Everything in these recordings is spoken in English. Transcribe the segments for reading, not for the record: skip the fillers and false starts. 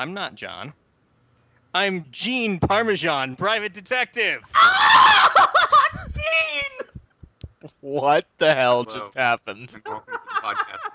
I'm not John. I'm Gene Parmesan, private detective. Gene! What the hell Hello, just happened? and welcome to the podcast.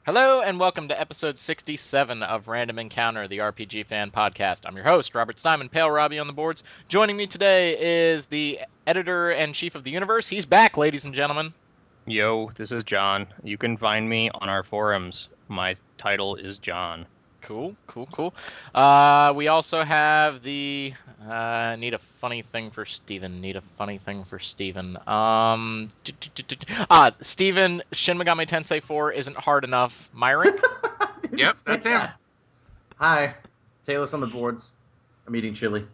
Hello, and welcome to episode 67 of Random Encounter, the RPG fan podcast. I'm your host, Robert Steinman, Pale Robbie on the boards. Joining me today is the editor-in-chief of the universe. He's back, ladies and gentlemen. Yo, this is John. You can find me on our forums. My title is John. Cool. We also have the need a funny thing for Steven. Steven, Shin Megami Tensei 4 isn't hard enough. Myrick? Yep, that's him. Hi, Taylor's on the boards. I'm eating chili.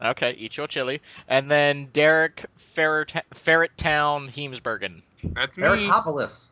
Okay, eat your chili. And then Derek Ferret Town Heemsbergen. That's me. Ferretopolis.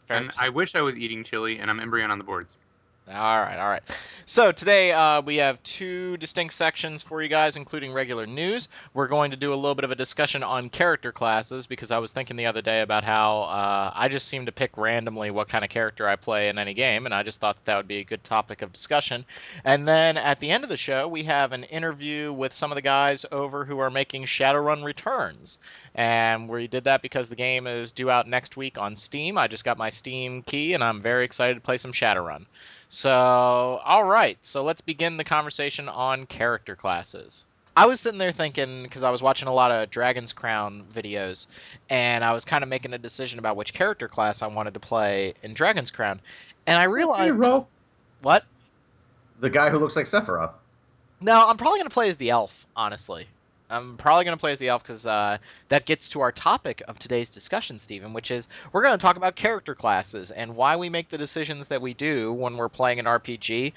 And I wish I was eating chili, and I'm Embryon on the boards. All right. So today we have two distinct sections for you guys, including regular news. We're going to do a little bit of a discussion on character classes, because I was thinking the other day about how I just seem to pick randomly what kind of character I play in any game, and I just thought that would be a good topic of discussion. And then at the end of the show, we have an interview with some of the guys over who are making Shadowrun Returns. And we did that because the game is due out next week on Steam. I just got my Steam key, and I'm very excited to play some Shadowrun. So, all right. So let's begin the conversation on character classes. I was sitting there thinking, because I was watching a lot of Dragon's Crown videos, and I was kind of making a decision about which character class I wanted to play in Dragon's Crown. And I realized... Sephiroth. What? The guy who looks like Sephiroth. No, I'm probably going to play as the elf, honestly. I'm probably going to play as the elf because that gets to our topic of today's discussion, Stephen, which is we're going to talk about character classes and why we make the decisions that we do when we're playing an RPG.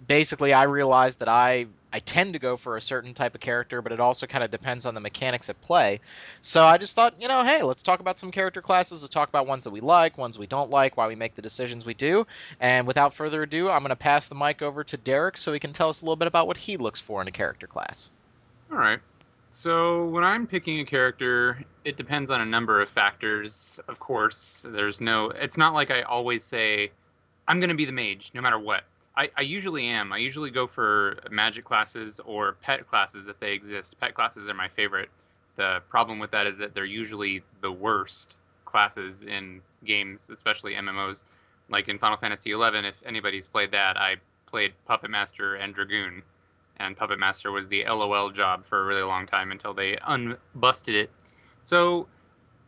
Basically, I realized that I tend to go for a certain type of character, but it also kind of depends on the mechanics at play. So I just thought, hey, let's talk about some character classes. Let's talk about ones that we like, ones we don't like, why we make the decisions we do. And without further ado, I'm going to pass the mic over to Derek so he can tell us a little bit about what he looks for in a character class. All right. So when I'm picking a character, it depends on a number of factors. Of course, it's not like I always say, I'm going to be the mage, no matter what. I usually am. I usually go for magic classes or pet classes if they exist. Pet classes are my favorite. The problem with that is that they're usually the worst classes in games, especially MMOs. Like in Final Fantasy XI, if anybody's played that, I played Puppet Master and Dragoon. And Puppet Master was the LOL job for a really long time until they unbusted it. So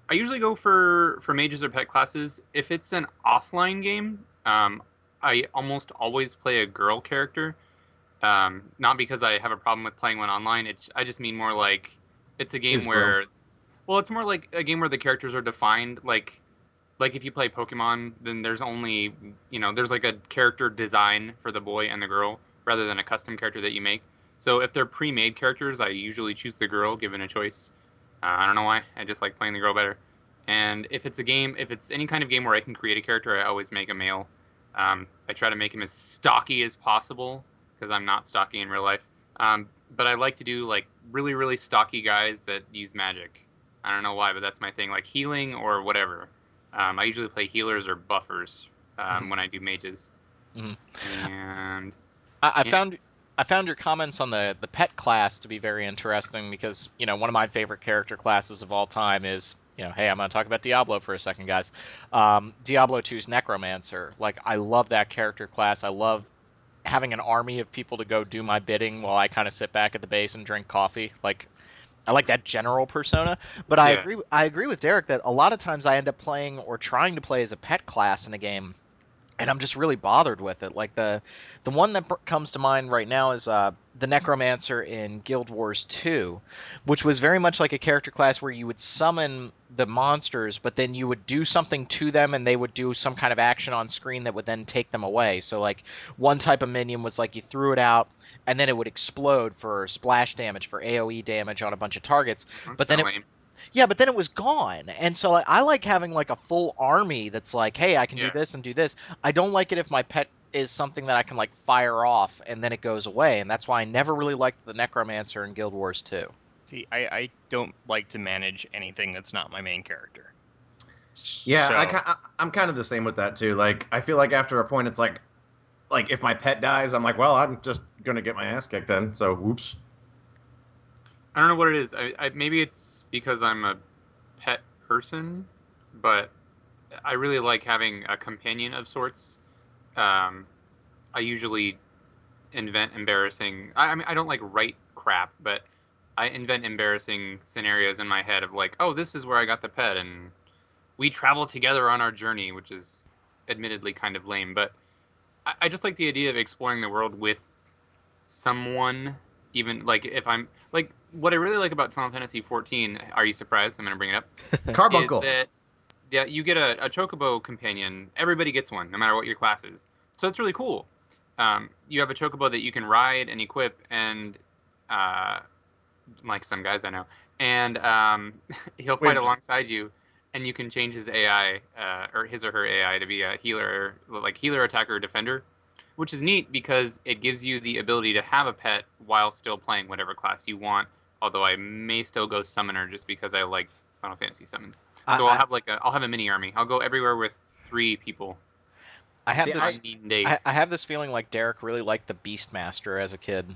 I usually go for mages or pet classes. If it's an offline game, I almost always play a girl character. Not because I have a problem with playing one online. I just mean more like it's a game where... Well, it's more like a game where the characters are defined. Like if you play Pokemon, then there's only... there's like a character design for the boy and the girl, rather than a custom character that you make. So if they're pre-made characters, I usually choose the girl, given a choice. I don't know why. I just like playing the girl better. And if it's any kind of game where I can create a character, I always make a male. I try to make him as stocky as possible, because I'm not stocky in real life. But I like to do like really, really stocky guys that use magic. I don't know why, but that's my thing. Like healing or whatever. I usually play healers or buffers when I do mages. Mm-hmm. And... I found your comments on the pet class to be very interesting because, one of my favorite character classes of all time is, hey, I'm going to talk about Diablo for a second, guys. Diablo 2's Necromancer. Like, I love that character class. I love having an army of people to go do my bidding while I kind of sit back at the base and drink coffee. Like, I like that general persona. But Yeah. I agree with Derek that a lot of times I end up playing or trying to play as a pet class in a game. and I'm just really bothered with it. Like the one that comes to mind right now is the Necromancer in Guild Wars 2, which was very much like a character class where you would summon the monsters, but then you would do something to them, and they would do some kind of action on screen that would then take them away. So like one type of minion was like you threw it out, and then it would explode for splash damage, for AOE damage on a bunch of targets. That's But then kinda it lame. yeah, but then it was gone. And so I like having like a full army that's like, hey, I can do Yeah. this and do this. I don't like it if my pet is something that I can like fire off and then it goes away. And that's why I never really liked the Necromancer in Guild Wars 2. See, I don't like to manage anything that's not my main character. Yeah, So, I'm kind of the same with that too. Like, I feel like after a point, it's like if my pet dies, I'm like, well, I'm just gonna get my ass kicked then. So, whoops. I don't know what it is. Maybe it's because I'm a pet person, but I really like having a companion of sorts. I usually invent embarrassing. I mean, I don't like write crap, but I invent embarrassing scenarios in my head of like, oh, this is where I got the pet, and we travel together on our journey, which is admittedly kind of lame, but I just like the idea of exploring the world with someone. Even like if I'm like what I really like about Final Fantasy 14. Are you surprised? I'm gonna bring it up. Carbuncle. Is that yeah, you get a chocobo companion. Everybody gets one, no matter what your class is. So it's really cool. You have a chocobo that you can ride and equip, and like some guys I know, and he'll fight Wait. alongside you, and you can change his AI or his or her AI to be a healer, like healer, attacker, defender, which is neat because it gives you the ability to have a pet while still playing whatever class you want. Although I may still go summoner just because I like Final Fantasy summons. So I'll have a mini army. I'll go everywhere with 3 people. I have See, this. On need day. I have this feeling like Derek really liked the Beastmaster as a kid.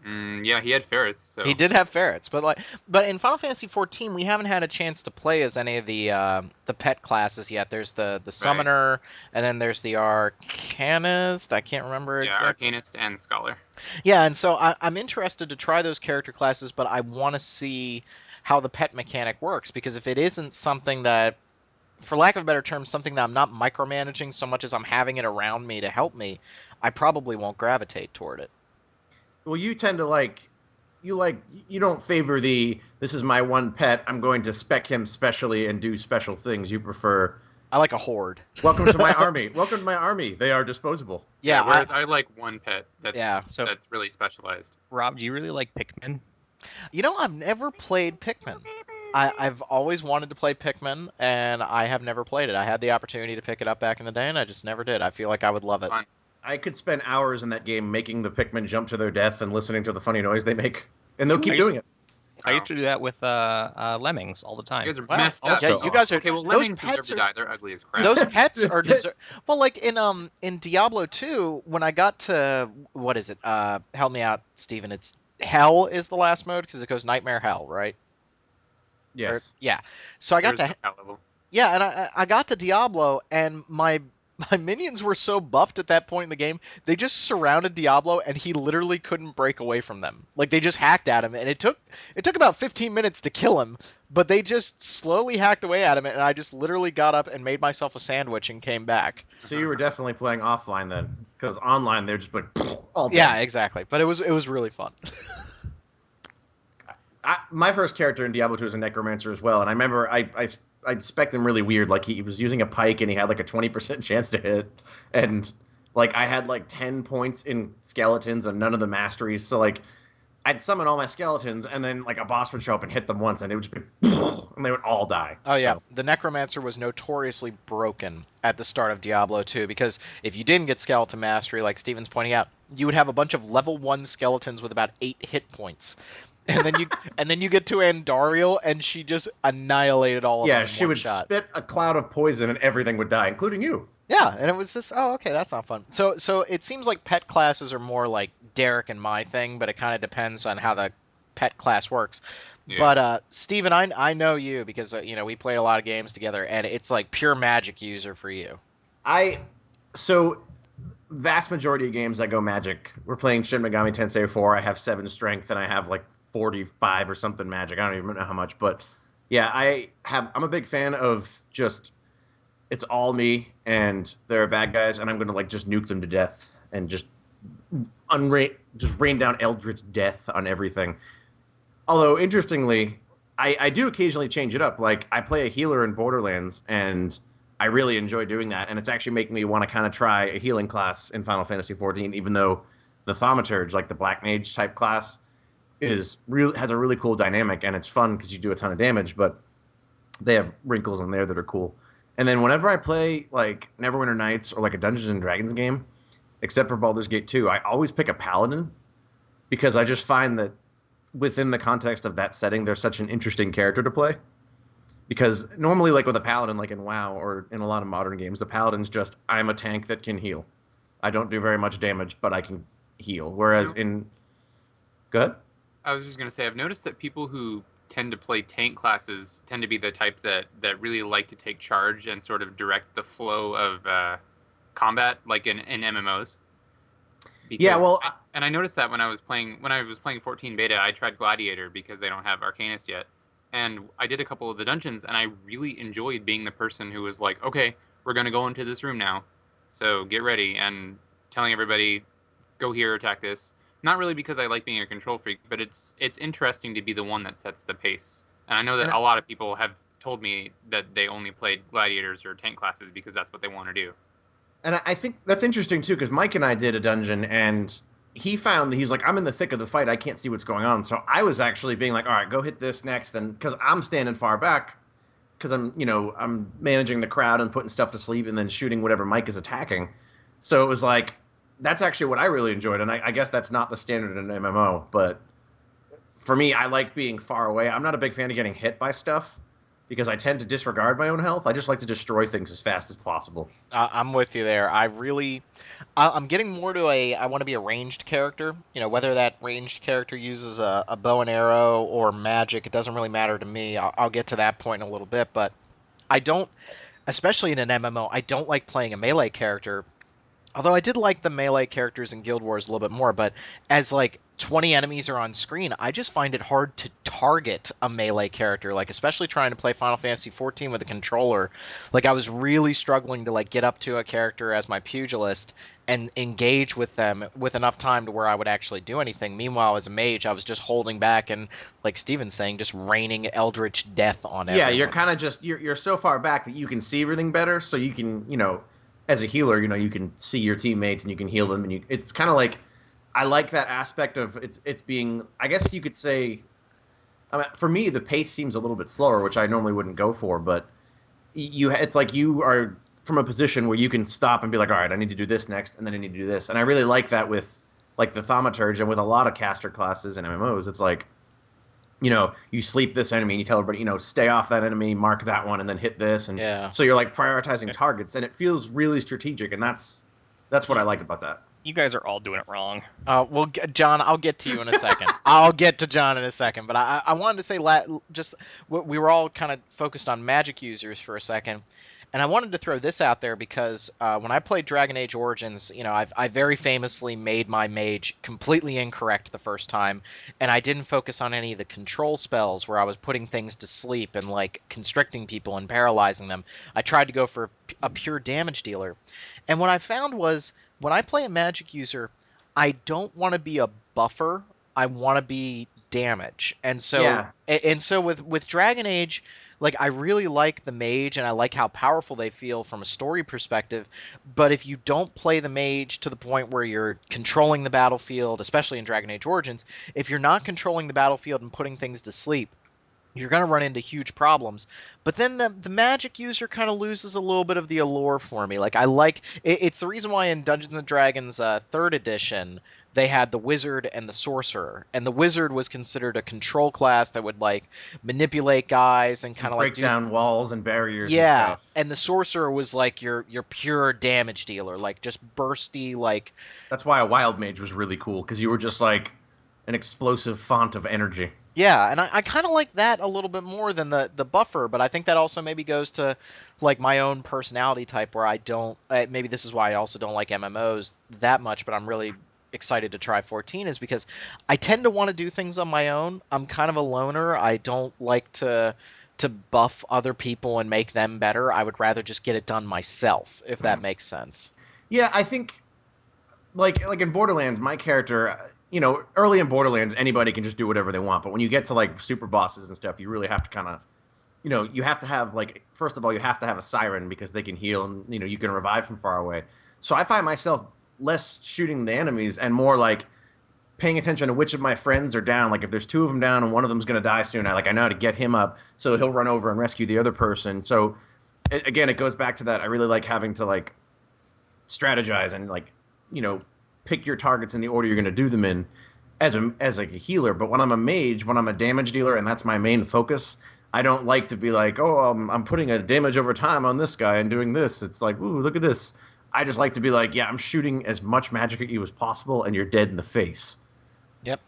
Yeah, he had ferrets. So He did have ferrets, but in Final Fantasy 14 we haven't had a chance to play as any of the pet classes yet. There's the summoner, and then there's the arcanist. I can't remember yeah, exactly. arcanist and scholar. Yeah, and so I'm interested to try those character classes, but I want to see how the pet mechanic works, because if it isn't something that, for lack of a better term, something that I'm not micromanaging so much as I'm having it around me to help me, I probably won't gravitate toward it. Well, you tend to you don't favor this is my one pet, I'm going to spec him specially and do special things. You prefer, I like a horde. welcome to my army. Welcome to my army. They are disposable. Yeah, Whereas I like one pet that's So- that's really specialized. Rob, do you really like Pikmin? I've never played Pikmin. I've always wanted to play Pikmin, and I have never played it. I had the opportunity to pick it up back in the day, and I just never did. I feel like I would love it. Fun. I could spend hours in that game making the Pikmin jump to their death and listening to the funny noise they make, and they'll keep doing it. I used to do that with Lemmings all the You time. guys are Wow. messed up. Also- Yeah, you guys are. Okay, well, those lemmings deserve pets to are. die. They're ugly as crap. Those pets are well, like in Diablo 2, when I got to, what is it? Help me out, Steven. It's Hell is the last mode, because it goes Nightmare Hell, right? Yes. Yeah. So I got There's to no level. yeah, and I got to Diablo, and my minions were so buffed at that point in the game, they just surrounded Diablo, and he literally couldn't break away from them. Like, they just hacked at him, and it took about 15 minutes to kill him, but they just slowly hacked away at him, and I just literally got up and made myself a sandwich and came back. So you were definitely playing offline then, because online they're just like all dead. Yeah, exactly. But it was really fun. My first character in Diablo 2 was a necromancer as well, and I remember I spec'd him really weird. Like, he was using a pike, and he had like a 20% chance to hit, and like I had like 10 points in skeletons and none of the masteries. So like I'd summon all my skeletons, and then like a boss would show up and hit them once, and it would just be and they would all die. Oh yeah, So, the Necromancer was notoriously broken at the start of Diablo 2, because if you didn't get Skeleton Mastery, like Steven's pointing out, you would have a bunch of level 1 skeletons with about 8 hit points. And then you get to Andariel, and she just annihilated all of them yeah, in she one would shot. spit a cloud of poison, and everything would die, including you. Yeah, and it was just, oh, okay, that's not fun. So it seems like pet classes are more like Derek and my thing, but it kind of depends on how the pet class works. Yeah. But Steven, I know you because we played a lot of games together, and it's like pure magic user for you. So vast majority of games I go magic. We're playing Shin Megami Tensei 4. I have 7 strength, and I have like 45 or something magic. I don't even know how much, but yeah, I'm a big fan of just it's all me, and there are bad guys, and I'm gonna like just nuke them to death and just rain down eldritch death on everything. Although interestingly, I do occasionally change it up. Like I play a healer in Borderlands, and I really enjoy doing that, and it's actually making me want to kind of try a healing class in Final Fantasy XIV, even though the Thaumaturge, like the Black Mage type class, has a really cool dynamic, and it's fun because you do a ton of damage, but they have wrinkles in there that are cool. And then whenever I play like Neverwinter Nights or like a Dungeons and Dragons game, except for Baldur's Gate 2, I always pick a paladin because I just find that within the context of that setting, they're such an interesting character to play. Because normally, like with a paladin, like in WoW or in a lot of modern games, the paladin's just, I'm a tank that can heal. I don't do very much damage, but I can heal. Whereas in... Good? I was just going to say, I've noticed that people who tend to play tank classes tend to be the type that really like to take charge and sort of direct the flow of combat, like in MMOs. Because yeah, well... and I noticed that when I was playing 14 beta, I tried Gladiator because they don't have Arcanist yet. And I did a couple of the dungeons, and I really enjoyed being the person who was like, okay, we're going to go into this room now, so get ready, and telling everybody, go here, attack this. Not really because I like being a control freak, but it's interesting to be the one that sets the pace. And I know that a lot of people have told me that they only played gladiators or tank classes because that's what they want to do. And I think that's interesting, too, because Mike and I did a dungeon, and he found that he's like, I'm in the thick of the fight. I can't see what's going on. So I was actually being like, all right, go hit this next. And because I'm standing far back, because I'm managing the crowd and putting stuff to sleep and then shooting whatever Mike is attacking. So it was like, that's actually what I really enjoyed. And I guess that's not the standard in an MMO. But for me, I like being far away. I'm not a big fan of getting hit by stuff because I tend to disregard my own health. I just like to destroy things as fast as possible. I'm with you there. I'm getting more to I want to be a ranged character. Whether that ranged character uses a bow and arrow or magic, it doesn't really matter to me. I'll get to that point in a little bit, but I don't, especially in an MMO, I don't like playing a melee character. Although I did like the melee characters in Guild Wars a little bit more, but as like 20 enemies are on screen, I just find it hard to target a melee character, like especially trying to play Final Fantasy XIV with a controller. Like I was really struggling to like get up to a character as my pugilist and engage with them with enough time to where I would actually do anything. Meanwhile, as a mage, I was just holding back and, like Steven's saying, just raining eldritch death on everyone. Yeah, you're kind of just you're so far back that you can see everything better, so you can as a healer, you can see your teammates and you can heal them, and it's kind of like, I like that aspect of it's being, I guess you could say, for me the pace seems a little bit slower, which I normally wouldn't go for, but it's like you are from a position where you can stop and be like, all right, I need to do this next, and then I need to do this, and I really like that with like the Thaumaturge and with a lot of caster classes and MMOs. It's like, you sleep this enemy and you tell everybody, stay off that enemy, mark that one, and then hit this. And so you're like prioritizing targets, and it feels really strategic. And that's what I like about that. You guys are all doing it wrong. Well, John, I'll get to you in a second. I'll get to John in a second. But I wanted to say, we were all kind of focused on magic users for a second. And I wanted to throw this out there because when I played Dragon Age Origins, I very famously made my mage completely incorrect the first time, and I didn't focus on any of the control spells where I was putting things to sleep and like constricting people and paralyzing them. I tried to go for a pure damage dealer. And what I found was when I play a magic user, I don't want to be a buffer. I want to be damage. And so with Dragon Age, like, I really like the mage, and I like how powerful they feel from a story perspective, but if you don't play the mage to the point where you're controlling the battlefield, especially in Dragon Age Origins, if you're not controlling the battlefield and putting things to sleep, you're going to run into huge problems. But then the magic user kind of loses a little bit of the allure for me. Like, it's the reason why in Dungeons & Dragons 3rd edition, they had the wizard and the sorcerer, and the wizard was considered a control class that would like manipulate guys and kind of break down walls and barriers. Yeah, and stuff. And the sorcerer was like your pure damage dealer, like just bursty, like. That's why a wild mage was really cool, because you were just like an explosive font of energy. Yeah, and I kind of like that a little bit more than the buffer, but I think that also maybe goes to like my own personality type, where I don't. Maybe this is why I also don't like MMOs that much, but I'm really excited to try 14 is because I tend to want to do things on my own. I'm kind of a loner. I don't like to to buff other people and make them better. I would rather just get it done myself, if that makes sense. Yeah, I think like in Borderlands, my character, early in Borderlands, anybody can just do whatever they want. But when you get to like super bosses and stuff, you really have to kind of, you have to have like, first of all, you have to have a siren because they can heal and you can revive from far away. So I find myself less shooting the enemies and more like paying attention to which of my friends are down. Like if there's two of them down and one of them's going to die soon, I know how to get him up so he'll run over and rescue the other person. So again, it goes back to that. I really like having to like strategize and like, pick your targets in the order you're going to do them in as a healer. But when I'm a mage, when I'm a damage dealer and that's my main focus, I don't like to be like, oh, I'm putting a damage over time on this guy and doing this. It's like, ooh, look at this. I just like to be like, yeah, I'm shooting as much magic at you as possible and you're dead in the face. Yep.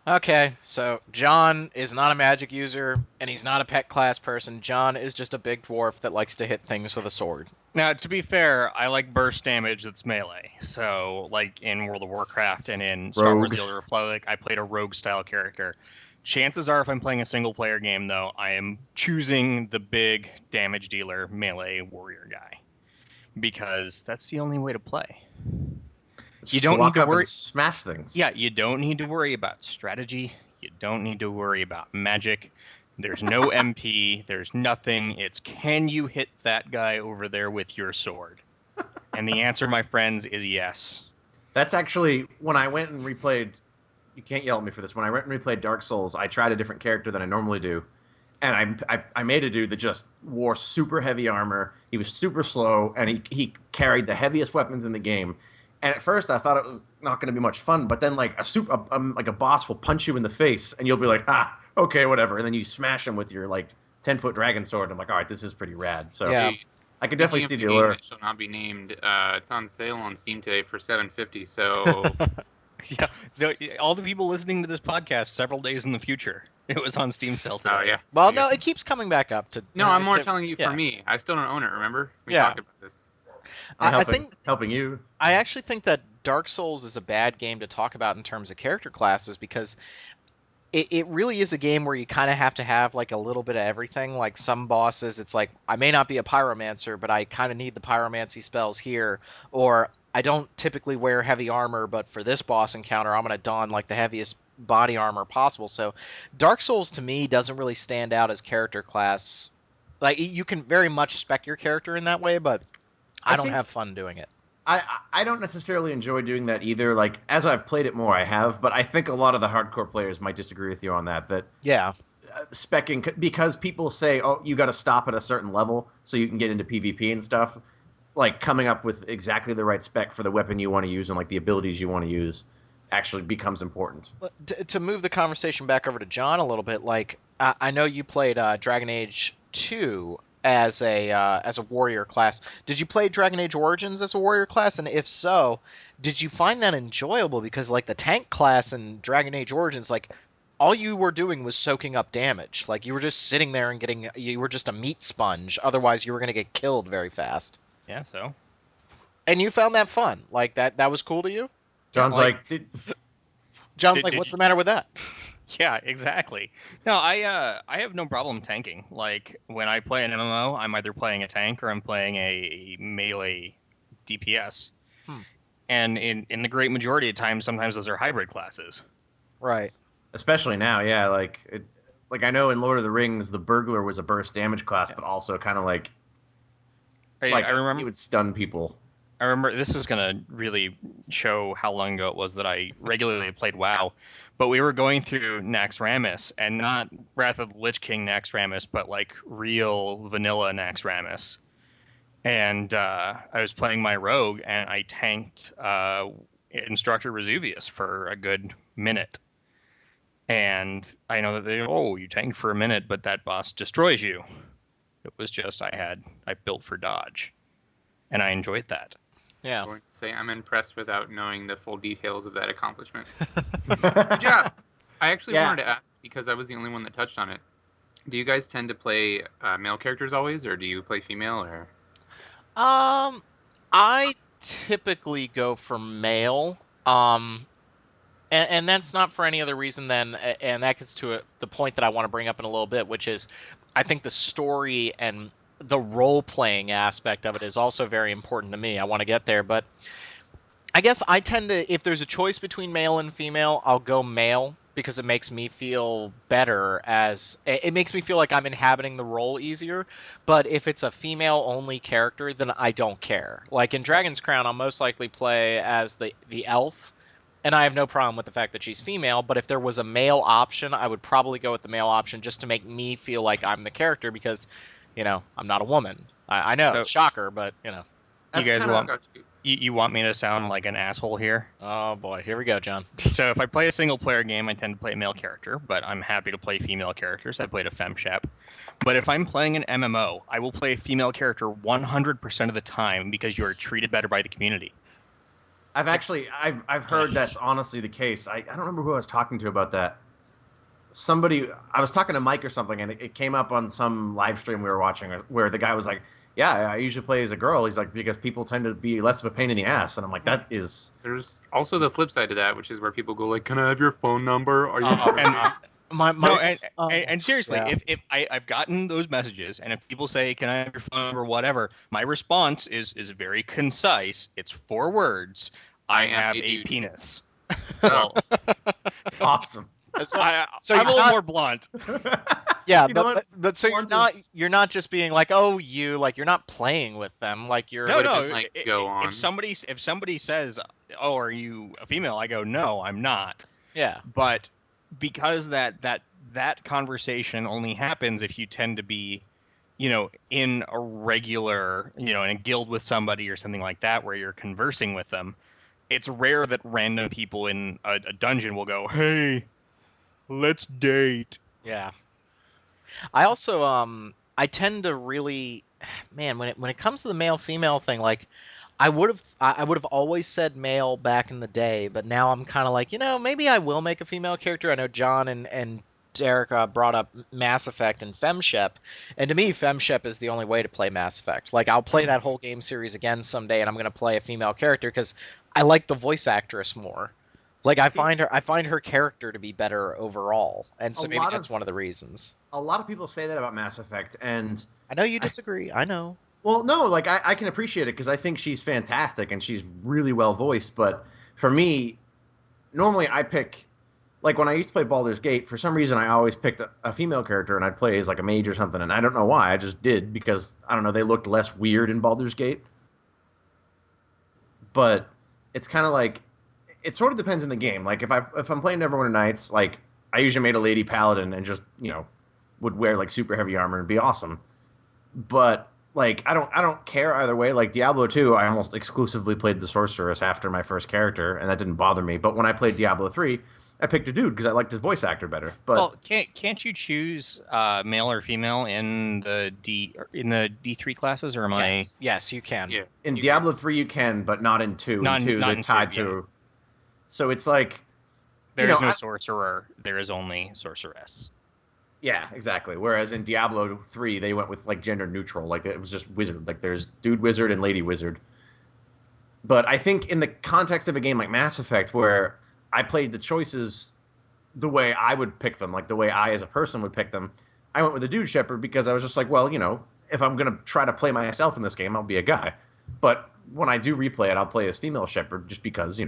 Okay, so John is not a magic user, and he's not a pet class person. John is just a big dwarf that likes to hit things with a sword. Now, to be fair, I like burst damage that's melee. So, like in World of Warcraft and in Star Wars: The Old Republic, I played a rogue-style character. Chances are, if I'm playing a single-player game, though, I am choosing the big damage dealer melee warrior guy. Because that's the only way to play. You don't need to worry. Smash things. Yeah, you don't need to worry about strategy. You don't need to worry about magic. There's no MP. There's nothing. It's can you hit that guy over there with your sword? And the answer, my friends, is yes. That's actually when I went and replayed. You can't yell at me for this. When I went and replayed Dark Souls, I tried a different character than I normally do, and I made a dude that just wore super heavy armor. He was super slow, and he carried the heaviest weapons in the game. And at first, I thought it was not going to be much fun. But then, like a boss will punch you in the face, and you'll be like, "Ah, okay, whatever." And then you smash him with your like 10-foot dragon sword. I'm like, "All right, this is pretty rad." So Yeah. I could definitely see the game allure. that shall not be named. It's on sale on Steam today for $7.50. So Yeah, all the people listening to this podcast several days in the future, it was on Steam sale today. oh yeah. Well, no, it keeps coming back up to. No, I'm more to- telling you yeah. for me. I still don't own it. Remember we Yeah. talked about this. I'm I think helping you. I actually think that Dark Souls is a bad game to talk about in terms of character classes because it really is a game where you kind of have to have like a little bit of everything. Like some bosses, it's like I may not be a pyromancer, but I kind of need the pyromancy spells here, or I don't typically wear heavy armor, but for this boss encounter, I'm going to don like the heaviest body armor possible. So Dark Souls to me doesn't really stand out as character class. Like you can very much spec your character in that way, but I don't think- have fun doing it. I don't necessarily enjoy doing that either. Like as I've played it more, I have, but I think a lot of the hardcore players might disagree with you on that. That Yeah. specking because people say, "Oh, you got to stop at a certain level so you can get into PvP and stuff." Like coming up with exactly the right spec for the weapon you want to use and like the abilities you want to use actually becomes important. To move the conversation back over to John a little bit, like I know you played Dragon Age 2 as a warrior class. Did you play Dragon Age Origins as a warrior class? And if so, did you find that enjoyable? Because like the tank class in Dragon Age Origins, like all you were doing was soaking up damage. Like you were just sitting there and you were just a meat sponge. Otherwise, you were going to get killed very fast. Yeah, so. And you found that fun. Like that was cool to you? John's like- like, John's Did- like, did what's you- the matter with that? Yeah, exactly. No, I have no problem tanking. Like when I play an MMO, I'm either playing a tank or I'm playing a melee DPS. And in the great majority of times, sometimes those are hybrid classes. Right. especially now, yeah. Like I know in Lord of the Rings, the burglar was a burst damage class, but also kind of like I he remember. would stun people. I remember this was gonna really show how long ago it was that I regularly played WoW, but we were going through Naxxramas, and not Wrath of the Lich King Naxxramas, but like real vanilla Naxxramas. And I was playing my rogue, and I tanked Instructor Resuvius for a good minute. And I know that you tanked for a minute, but that boss destroys you. It was just I built for dodge, and I enjoyed that. Yeah. I'm going to say I'm impressed without knowing the full details of that accomplishment. Good job. I actually Yeah. wanted to ask because I was the only one that touched on it. Do you guys tend to play male characters always, or do you play female? Or I typically go for male. And that's not for any other reason than, and that gets to the point that I want to bring up in a little bit, which is I think the story and the role-playing aspect of it is also very important to me. I want to get there, but I guess I tend to, if there's a choice between male and female, I'll go male because it makes me feel better it makes me feel like I'm inhabiting the role easier. But if it's a female only character, then I don't care. Like in Dragon's Crown, I'll most likely play as the elf, and I have no problem with the fact that she's female. But if there was a male option, I would probably go with the male option just to make me feel like I'm the character because, I'm not a woman. I know, So- shocker, but That's you guys kinda- want you want me to sound like an asshole here? Oh boy, here we go, John. So if I play a single player game, I tend to play a male character, but I'm happy to play female characters. I played a femshep. But if I'm playing an MMO, I will play a female character 100% of the time because you are treated better by the community. I've heard that's honestly the case. I don't remember who I was talking to about that. I was talking to Mike or something, and it came up on some live stream we were watching where the guy was like, yeah, I usually play as a girl. He's like, because people tend to be less of a pain in the ass. And I'm like, that is... There's also the flip side to that, which is where people go like, "Can I have your phone number? Are you?" And seriously, Yeah. if I've gotten those messages, and if people say, "Can I have your phone number?" or whatever, my response is very concise. It's 4 words. I have a penis. Oh, awesome. So I'm you're a little not- more blunt. Yeah, You know but, what? but so Blunt is- you're not just being like, oh, you're not playing with them, like you're. No, would've no. been like, go on. If somebody says, "Oh, are you a female?" I go, "No, I'm not." Yeah, But because that conversation only happens if you tend to be, in a regular, in a guild with somebody or something like that where you're conversing with them, it's rare that random people in a dungeon will go, "Hey, let's date." yeah. I also I tend to really, man, when it comes to the male female thing, like I would have always said male back in the day, but now I'm kind of like, maybe I will make a female character. I know John and Derek brought up Mass Effect and Femshep, and to me, Femshep is the only way to play Mass Effect. Like, I'll play that whole game series again someday, and I'm going to play a female character because I like the voice actress more. Like, I find her character to be better overall, and so A maybe lot that's of- one of the reasons. A lot of people say that about Mass Effect, and I know you disagree. I know. well, no, like I can appreciate it because I think she's fantastic and she's really well voiced. But for me, normally I pick, like when I used to play Baldur's Gate, for some reason I always picked a female character and I'd play as like a mage or something, and I don't know why, I just did because I don't know, they looked less weird in Baldur's Gate. But it's kind of like it sort of depends on the game. Like if I'm playing Neverwinter Nights, like I usually made a lady paladin and just would wear like super heavy armor and be awesome. But like I don't care either way. Like Diablo 2, I almost exclusively played the sorceress after my first character, and that didn't bother me. But when I played Diablo 3, I picked a dude because I liked his voice actor better. But Well, can't you choose male or female in the D3 classes, or am Yes, you can. yeah. in you Diablo 3 you can, but not in 2. Not In 2 in they're 2, tied yeah. to. So it's like there is know, no I- sorcerer? There is only sorceress. yeah, exactly. Whereas in Diablo 3 they went with like gender neutral, like it was just wizard. Like there's dude wizard and lady wizard. But I think in the context of a game like Mass Effect, where I played the choices the way I would pick them, like the way I as a person would pick them, I went with a dude shepherd because I was just like, well, if I'm going to try to play myself in this game, I'll be a guy. But when I do replay it, I'll play as female shepherd just because,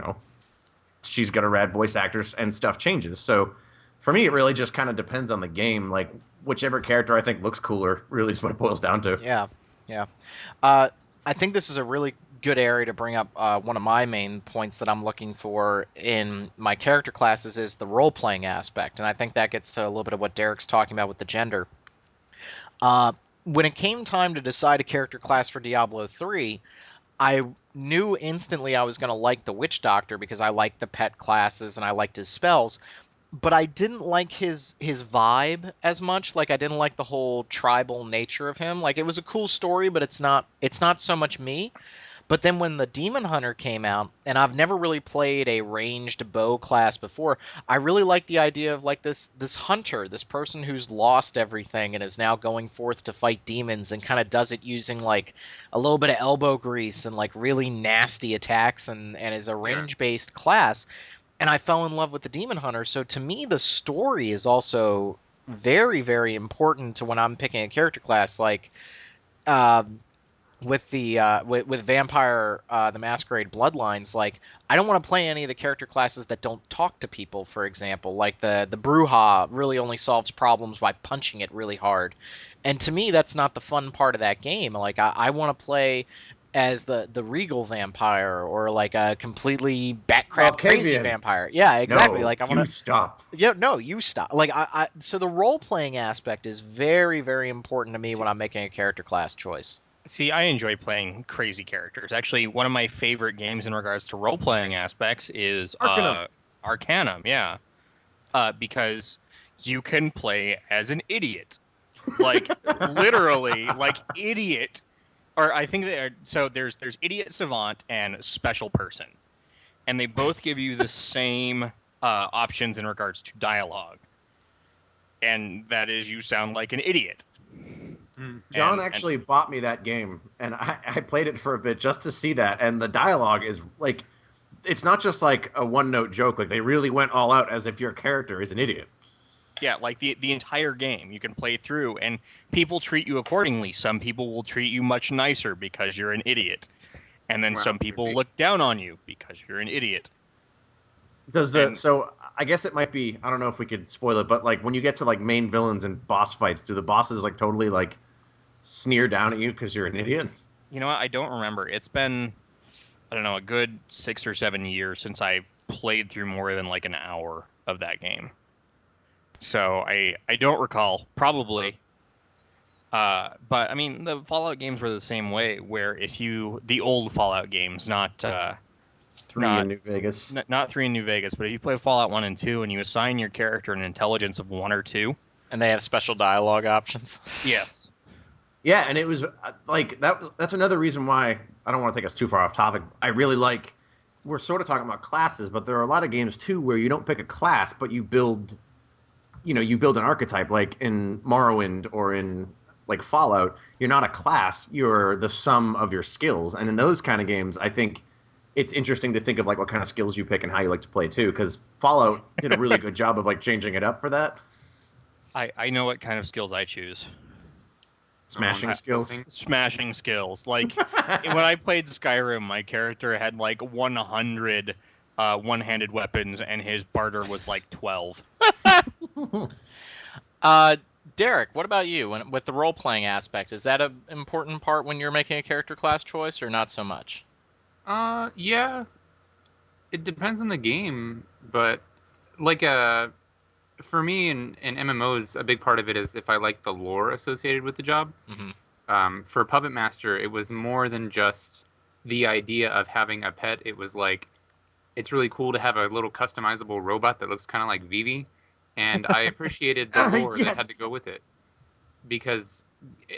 she's got a rad voice actors and stuff changes. So for me, it really just kind of depends on the game. Like whichever character I think looks cooler really is what it boils down to. Yeah. I think this is a really good area to bring up. One of my main points that I'm looking for in my character classes is the role-playing aspect, and I think that gets to a little bit of what Derek's talking about with the gender. When it came time to decide a character class for Diablo 3, I knew instantly I was going to like the Witch Doctor because I liked the pet classes and I liked his spells, but I didn't like his vibe as much. Like I didn't like the whole tribal nature of him. Like it was a cool story, but it's not so much me. But then when the Demon Hunter came out, and I've never really played a ranged bow class before, I really like the idea of like this hunter, this person who's lost everything and is now going forth to fight demons and kind of does it using like a little bit of elbow grease and like really nasty attacks and is a range-based class. And I fell in love with the Demon Hunter. So to me, the story is also very, very important to when I'm picking a character class. Like, um, with the with Vampire the Masquerade Bloodlines, like I don't want to play any of the character classes that don't talk to people. For example, like the Bruja really only solves problems by punching it really hard, and to me that's not the fun part of that game. Like I want to play as the regal vampire or like a completely batcrap crazy Malkavian. vampire. Yeah, exactly. No, Like I you want to. stop. Yeah, no, you stop. Like so the role playing aspect is very, very important to me when I'm making a character class choice. See, I enjoy playing crazy characters. Actually, one of my favorite games in regards to role-playing aspects is Arcanum. Arcanum, yeah. Because you can play as an idiot. Like, literally, like, idiot. Or I think so there's idiot savant and special person. And they both give you the same options in regards to dialogue. And that is you sound like an idiot. John actually bought me that game, and I played it for a bit just to see that. And the dialogue is like, it's not just like a one-note joke. Like they really went all out as if your character is an idiot. Yeah, like the entire game you can play through, and people treat you accordingly. Some people will treat you much nicer because you're an idiot, and then Wow, some people creepy. look down on you because you're an idiot. So I guess it might be, I don't know if we could spoil it, but like when you get to like main villains and boss fights, do the bosses like totally like sneer down at you because you're an idiot? You know what? I don't remember. It's been, I don't know, a good 6 or 7 years since I played through more than like an hour of that game. So I don't recall. Probably. But I mean, the Fallout games were the same way. Where if you the old Fallout games, not 3 Not- in New Vegas. not 3 in New Vegas, but if you play Fallout 1 and 2 and you assign your character an intelligence of 1 or 2, And they have special dialogue options. yes. Yeah, and it was like that. That's another reason why I don't want to take us too far off topic. I really like. We're sort of talking about classes, but there are a lot of games too where you don't pick a class, but you build. You build an archetype, like in Morrowind or in like Fallout. You're not a class; you're the sum of your skills. And in those kind of games, I think it's interesting to think of like what kind of skills you pick and how you like to play too. Because Fallout did a really good job of like changing it up for that. I know what kind of skills I choose. Smashing skills. Smashing skills. Like when I played Skyrim, my character had like 100 one-handed weapons, and his barter was like 12. Derek, what about you? With the role playing aspect, is that an important part when you're making a character class choice, or not so much? Yeah. It depends on the game, but like for me in MMOs, a big part of it is if I like the lore associated with the job. Mm-hmm. For Puppet Master, it was more than just the idea of having a pet. It was like, it's really cool to have a little customizable robot that looks kind of like Vivi, and I appreciated the lore Yes. that had to go with it because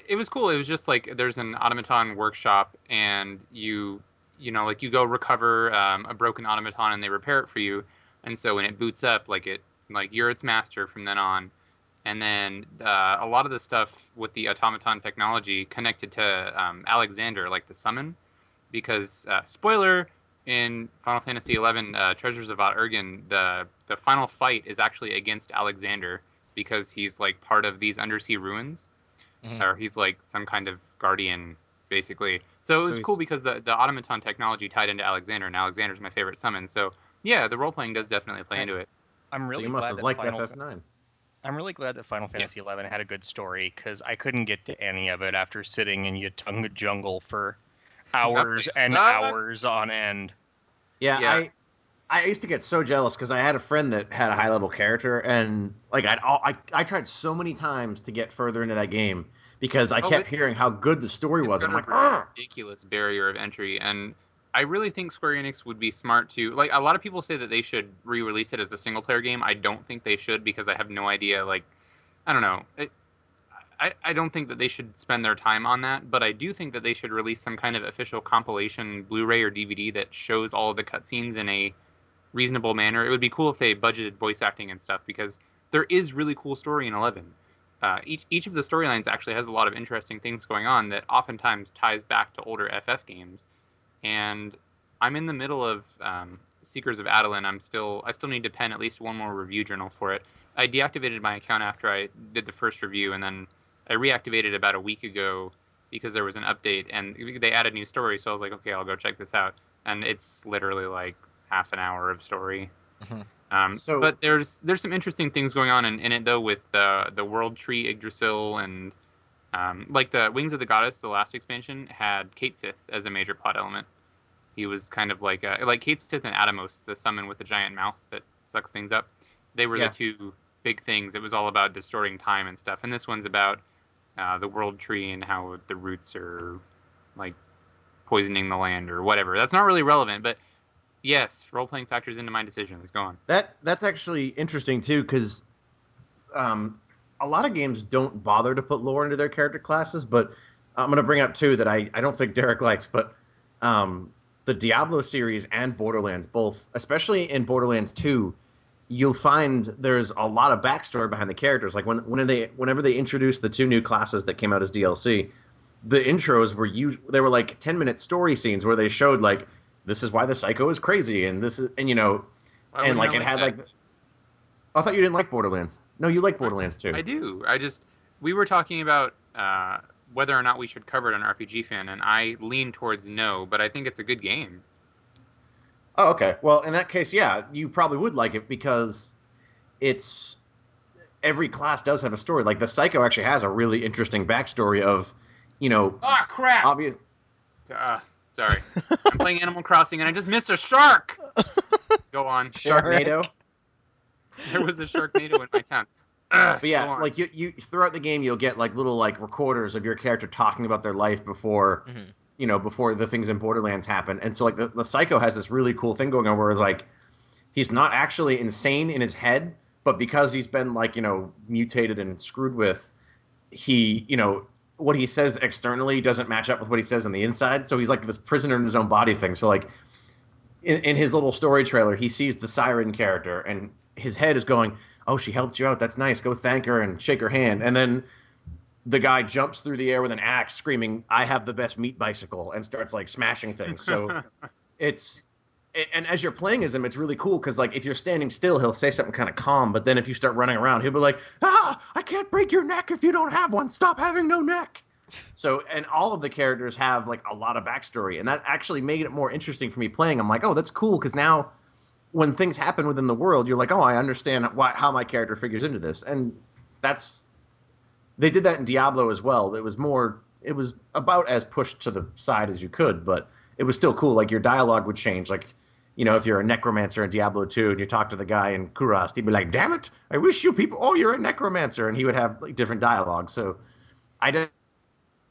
it was cool. It was just like there's an automaton workshop, and you like you go recover a broken automaton, and they repair it for you, and so when it boots up, like you're its master from then on. And then a lot of the stuff with the automaton technology connected to Alexander, like the summon, because spoiler, in Final Fantasy XI, Treasures of Vat Urgen, the final fight is actually against Alexander because he's like part of these undersea ruins, Mhm. or he's like some kind of guardian, basically. So it was cool because the automaton technology tied into Alexander, and Alexander's my favorite summon. So yeah, the role playing does definitely play into it. I'm So really you must glad have that liked Final FF9. I'm really glad that Final Fantasy Yes. XI had a good story, because I couldn't get to any of it after sitting in Yatunga jungle for hours makes and sense. hours on end. Yeah, Yeah. I used to get so jealous because I had a friend that had a high level character, and like I tried so many times to get further into that game because I Oh, kept it's- hearing how good the story was. It's And I'm got like, a "Ugh." ridiculous barrier of entry, and I really think Square Enix would be smart to, like, a lot of people say that they should re-release it as a single player game. I don't think they should because I have no idea, like, I don't know. I don't think that they should spend their time on that, but I do think that they should release some kind of official compilation Blu-ray or DVD that shows all of the cutscenes in a reasonable manner. It would be cool if they budgeted voice acting and stuff, because there is really cool story in 11. Each of the storylines actually has a lot of interesting things going on that oftentimes ties back to older FF games. And I'm in the middle of Seekers of Adeline. I still need to pen at least one more review journal for it, I deactivated my account after I did the first review, and then I reactivated about a week ago because there was an update and they added new stories. So I was like, okay, I'll go check this out, and it's literally like half an hour of story. Mhm. But there's some interesting things going on in it though, with the World Tree Yggdrasil, and like the Wings of the Goddess, the last expansion had Kate Sith as a major plot element. He was kind of like Kate Sith and Atomos, the summon with the giant mouth that sucks things up. They were the two big things. It was all about distorting time and stuff. And this one's about the World Tree and how the roots are like poisoning the land or whatever. That's not really relevant, but yes, role-playing factors into my decisions. Go on. That's actually interesting too, because a lot of games don't bother to put lore into their character classes. But I'm going to bring up two that I don't think Derek likes, but the Diablo series and Borderlands both, especially in Borderlands 2, you'll find there's a lot of backstory behind the characters. Like whenever they introduced the two new classes that came out as DLC, the intros they were like 10-minute story scenes where they showed like, this is why the Psycho is crazy, and this is, and you know, and like it had like. I thought you didn't like Borderlands. No, you like Borderlands too. I do. We were talking about whether or not we should cover it on RPG Fan, and I lean towards no, but I think it's a good game. Oh, okay. Well, in that case, yeah, you probably would like it because every class does have a story. Like the Psycho actually has a really interesting backstory of, you know, ah, crap. Obvious. Sorry, I'm playing Animal Crossing and I just missed a shark. Go on. Sharknado. There was a Sharknado in my town. But yeah, like you throughout the game, you'll get like little like recorders of your character talking about their life before, you know, before the things in Borderlands happen. And so like the Psycho has this really cool thing going on where it's like he's not actually insane in his head, but because he's been like, you know, mutated and screwed with, he, you know, what he says externally doesn't match up with what he says on the inside. So he's like this prisoner in his own body thing. So like in his little story trailer, he sees the Siren character and his head is going, oh, she helped you out. That's nice. Go thank her and shake her hand. And then the guy jumps through the air with an axe screaming, I have the best meat bicycle, and starts like smashing things. So and as you're playing as him, it's really cool because like if you're standing still, he'll say something kind of calm. But then if you start running around, he'll be like, I can't break your neck if you don't have one. Stop having no neck. So, and all of the characters have like a lot of backstory, and that actually made it more interesting for me playing. I'm like, oh, that's cool because now when things happen within the world, you're like, oh, I understand how my character figures into this. And they did that in Diablo as well. It was about as pushed to the side as you could, but it was still cool. Like your dialogue would change. Like, you know, if you're a necromancer in Diablo 2 and you talk to the guy in Kurast, he'd be like, damn it, I wish you people, oh, you're a necromancer. And he would have like different dialogue. So I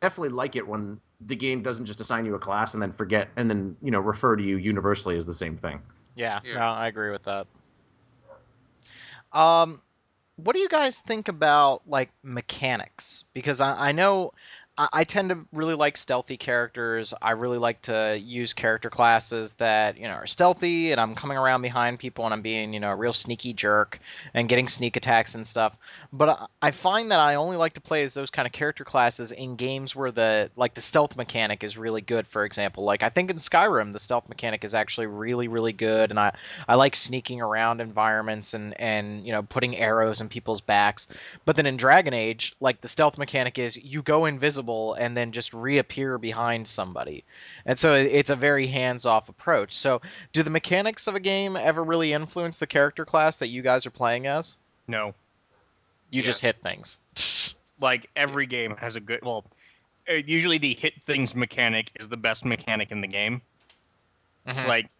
definitely like it when the game doesn't just assign you a class and then forget, and then, you know, refer to you universally as the same thing. Yeah, no, I agree with that. What do you guys think about like mechanics? Because I know I tend to really like stealthy characters. I really like to use character classes that, you know, are stealthy, and I'm coming around behind people and I'm being, you know, a real sneaky jerk and getting sneak attacks and stuff. But I find that I only like to play as those kind of character classes in games where the stealth mechanic is really good, for example. Like I think in Skyrim the stealth mechanic is actually really, really good, and I like sneaking around environments and you know, putting arrows in people's backs. But then in Dragon Age, like the stealth mechanic is you go invisible and then just reappear behind somebody. And so it's a very hands-off approach. So do the mechanics of a game ever really influence the character class that you guys are playing as? No. You just hit things. Like every game has a good, well, usually the hit things mechanic is the best mechanic in the game. Mm-hmm. Like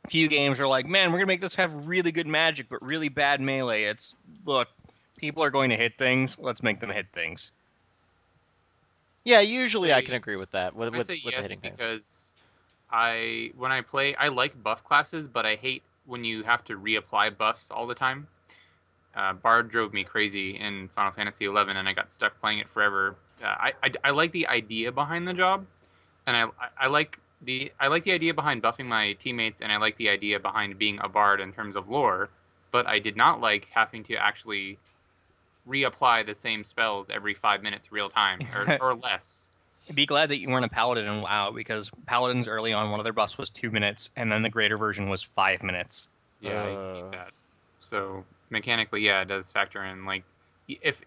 few games are like, man, we're gonna make this have really good magic but really bad melee. It's, look, people are going to hit things, let's make them hit things. Yeah, usually I can agree with that. With yes, the hitting things. Because when I play, I like buff classes, but I hate when you have to reapply buffs all the time. Bard drove me crazy in Final Fantasy XI, and I got stuck playing it forever. I like the idea behind the job, and I like the idea behind buffing my teammates, and I like the idea behind being a bard in terms of lore. But I did not like having to actually reapply the same spells every 5 minutes real time or less. Be glad that you weren't a paladin in WoW, because paladins early on, one of their buffs was 2 minutes, and then the greater version was 5 minutes. Yeah, I hate that. So mechanically, yeah, it does factor in. Like,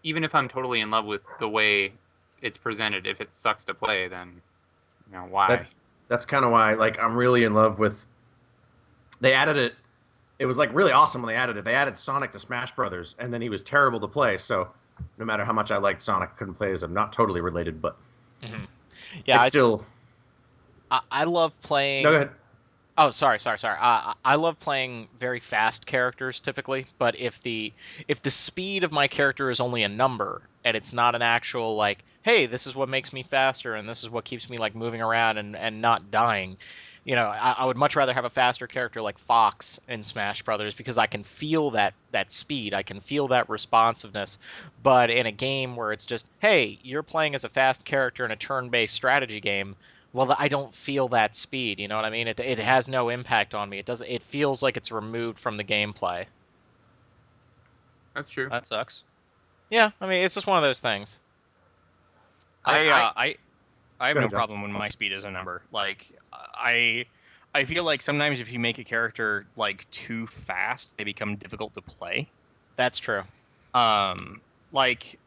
even if I'm totally in love with the way it's presented, if it sucks to play, then why? That's kind of why, like, I'm really in love with. They added it. It was like really awesome when they added it. They added Sonic to Smash Brothers, and then he was terrible to play. So no matter how much I liked Sonic, I couldn't play as him. Not totally related, but Yeah, it's still. I love playing. No, go ahead. Oh, sorry. I love playing very fast characters typically, but if the speed of my character is only a number and it's not an actual like, hey, this is what makes me faster and this is what keeps me like moving around and not dying, I would much rather have a faster character like Fox in Smash Brothers because I can feel that speed, I can feel that responsiveness. But in a game where it's just, hey, you're playing as a fast character in a turn-based strategy game, well, I don't feel that speed. You know what I mean? It has no impact on me. It feels like it's removed from the gameplay. That's true. That sucks. Yeah, I mean, it's just one of those things. I have Go no ahead, John. problem when my speed is a number. Like I feel like sometimes if you make a character like too fast, they become difficult to play. That's true. Like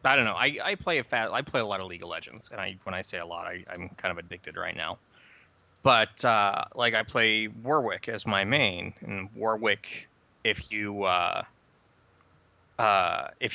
I don't know. I play a lot of League of Legends, and when I say a lot, I'm kind of addicted right now. But like I play Warwick as my main, and Warwick, if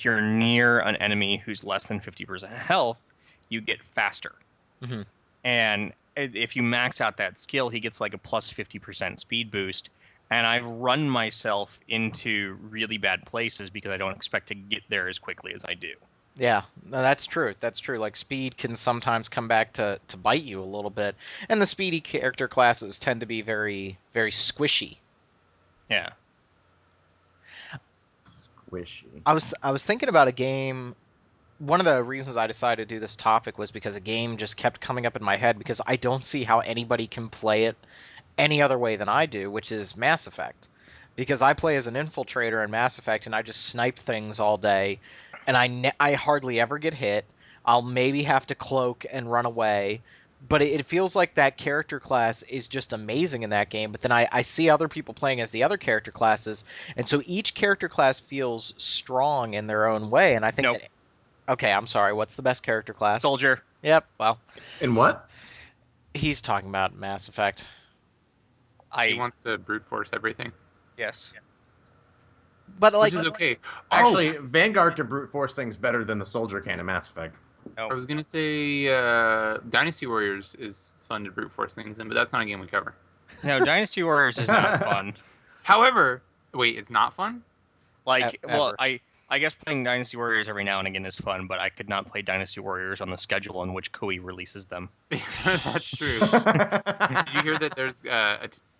you're near an enemy who's less than 50% health, you get faster. Mhm. And if you max out that skill, he gets like a plus 50% speed boost. And I've run myself into really bad places because I don't expect to get there as quickly as I do. Yeah, no, that's true. That's true. Like speed can sometimes come back to bite you a little bit, and the speedy character classes tend to be very, very squishy. Yeah. Squishy. I was thinking about a game. One of the reasons I decided to do this topic was because a game just kept coming up in my head because I don't see how anybody can play it any other way than I do, which is Mass Effect. Because I play as an infiltrator in Mass Effect and I just snipe things all day, and I hardly ever get hit. I'll maybe have to cloak and run away, but it feels like that character class is just amazing in that game. But then I see other people playing as the other character classes, and so each character class feels strong in their own way. And I think Nope. that. Okay, I'm sorry. What's the best character class? Soldier. Yep. Well, In what? he's talking about Mass Effect. He wants to brute force everything, Yes. But like, which is okay. Actually, Vanguard can brute force things better than the Soldier can in Mass Effect. I was gonna say Dynasty Warriors is fun to brute force things in, but that's not a game we cover. No, Dynasty Warriors is not fun. However, wait, it's not fun? Like, well, Ever. I guess playing Dynasty Warriors every now and again is fun, but I could not play Dynasty Warriors on the schedule in which Koei releases them. That's true. Did you hear that there's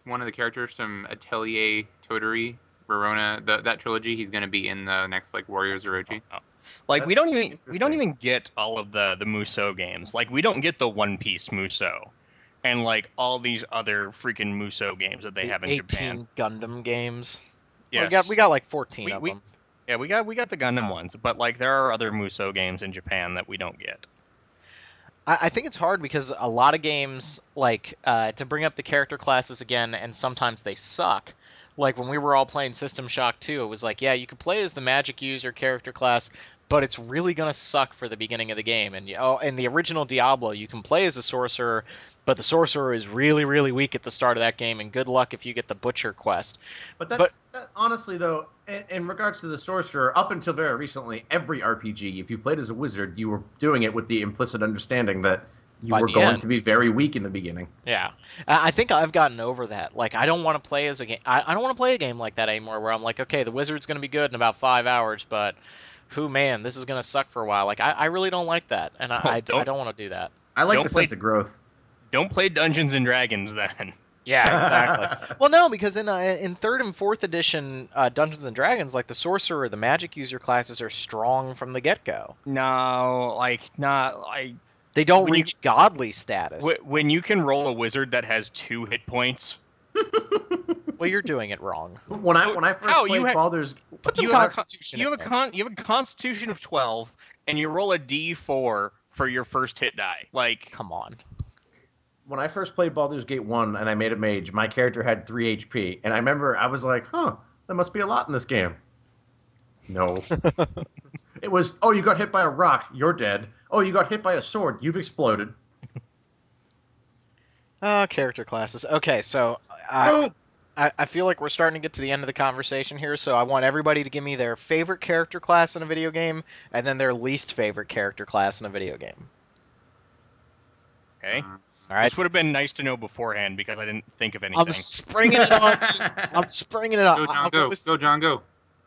one of the characters from Atelier Toturi, Verona, that trilogy? He's going to be in the next like Warriors Orochi. Like we That's don't even interesting. get all of the Musou games. Like we don't get the One Piece Musou, and like all these other freaking Musou games that they have in 18 Japan. Gundam games. Yes. Well, we got like 14 of We- them. Yeah, we got the Gundam ones, but like there are other Musou games in Japan that we don't get. I think it's hard because a lot of games, like, to bring up the character classes again, and sometimes they suck. Like, when we were all playing System Shock 2, it was like, yeah, you could play as the magic user character class, but it's really going to suck for the beginning of the game. And in the original Diablo, you can play as a sorcerer, but the sorcerer is really, really weak at the start of that game, and good luck if you get the Butcher quest. But that, honestly, though, in regards to the Sorcerer, up until very recently, every RPG, if you played as a wizard, you were doing it with the implicit understanding that you By were the going end. to be very weak in the beginning. Yeah, I think I've gotten over that. Like, I don't want to play as a game. I don't want to play a game like that anymore, where I'm like, okay, the wizard's going to be good in about 5 hours, but, man, this is going to suck for a while. Like, I really don't like that, and I don't want to do that. I like Don't the play- sense of growth. Don't play Dungeons and Dragons then. Yeah, exactly. Well, no, because in 3rd and 4th edition Dungeons and Dragons, like the sorcerer, the magic user classes are strong from the get-go. No, like not like They don't When you- reach godly status. when you can roll a wizard that has 2 hit points. Well, you're doing it wrong. When I first How? played You had- Baldur's, Put some You have a constitution You in have a there. you have a Constitution of 12, and you roll a D4 for your first hit die. Like Come on. when I first played Baldur's Gate 1 and I made a mage, my character had 3 HP. And I remember I was like, huh, There must be a lot in this game. No. It was, oh, you got hit by a rock. You're dead. Oh, you got hit by a sword. You've exploded. Character classes. Okay, so Oh, I feel like we're starting to get to the end of the conversation here, so I want everybody to give me their favorite character class in a video game, and then their least favorite character class in a video game. Okay. All right. This would have been nice to know beforehand because I didn't think of anything. I'm springing it on you. I'm springing it on. Go, John, I'll go. with- Go, John, go.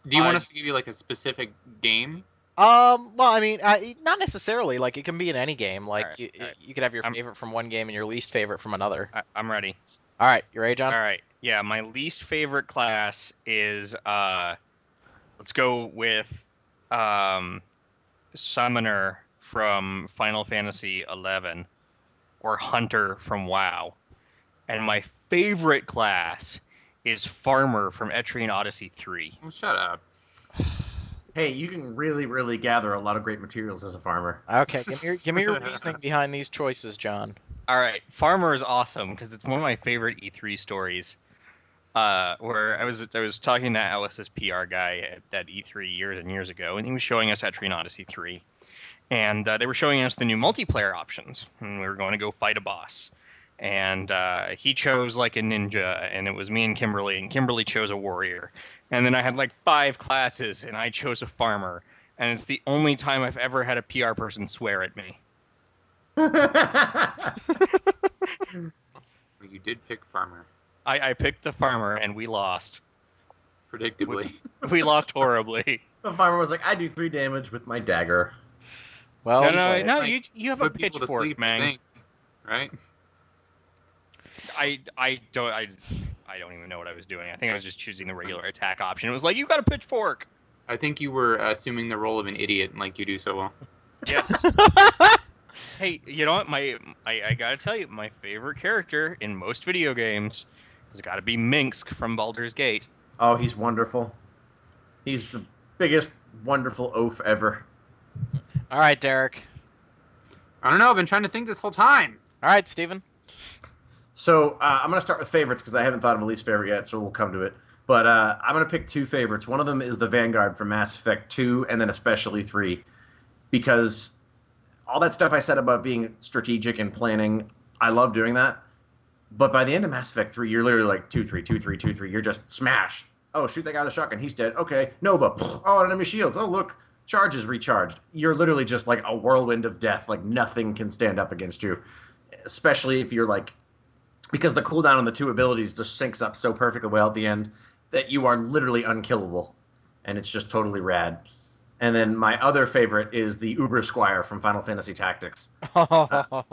Do you want Uh, us to give you like a specific game? Well, I mean, not necessarily. Like, it can be in any game. Like, Alright, you could have your I'm- favorite from one game and your least favorite from another. I'm ready. All right, you ready, John? All right. Yeah, my least favorite class is let's go with Summoner from Final Fantasy XI or Hunter from WoW. And my favorite class is Farmer from Etrian Odyssey 3. Oh, shut up. hey, you can really, really gather a lot of great materials as a farmer. Okay, give me your reasoning behind these choices, John. All right, Farmer is awesome because it's one of my favorite E3 stories. Where I was talking to Alice's PR guy at E3 years and years ago, and he was showing us Etrian Odyssey 3, and they were showing us the new multiplayer options, and we were going to go fight a boss, and he chose like a ninja, and it was me and Kimberly chose a warrior, and then I had like 5 classes, and I chose a farmer, and it's the only time I've ever had a PR person swear at me. You did pick Farmer, I picked the farmer, and we lost. predictably. We lost horribly. The farmer was like, I do 3 damage with my dagger. Well, No, like, you have a Put people to pitchfork, sleep, I man. think, right? I don't even know what I was doing. I think I was just choosing the regular attack option. It was like, you got a pitchfork. I think you were assuming the role of an idiot, like you do so well. Yes. Hey, you know what? I gotta tell you, my favorite character in most video games has got to be Minsk from Baldur's Gate. Oh, he's wonderful. He's the biggest, wonderful oaf ever. All right, Derek. I don't know. I've been trying to think this whole time. All right, Steven. So I'm going to start with favorites because I haven't thought of a least favorite yet, so we'll come to it. But I'm going to pick 2 favorites. One of them is the Vanguard from Mass Effect 2, and then especially 3. Because all that stuff I said about being strategic and planning, I love doing that. But by the end of Mass Effect 3, you're literally like 2-3, 2-3, 2-3. You're just smash. Oh, shoot that guy with the shotgun. He's dead. Okay. Nova. Oh, enemy shields. Oh, look. Charges recharged. You're literally just like a whirlwind of death. Like nothing can stand up against you. Especially if you're like... Because the cooldown on the 2 abilities just syncs up so perfectly well at the end that you are literally unkillable. And it's just totally rad. And then my other favorite is the Uber Squire from Final Fantasy Tactics.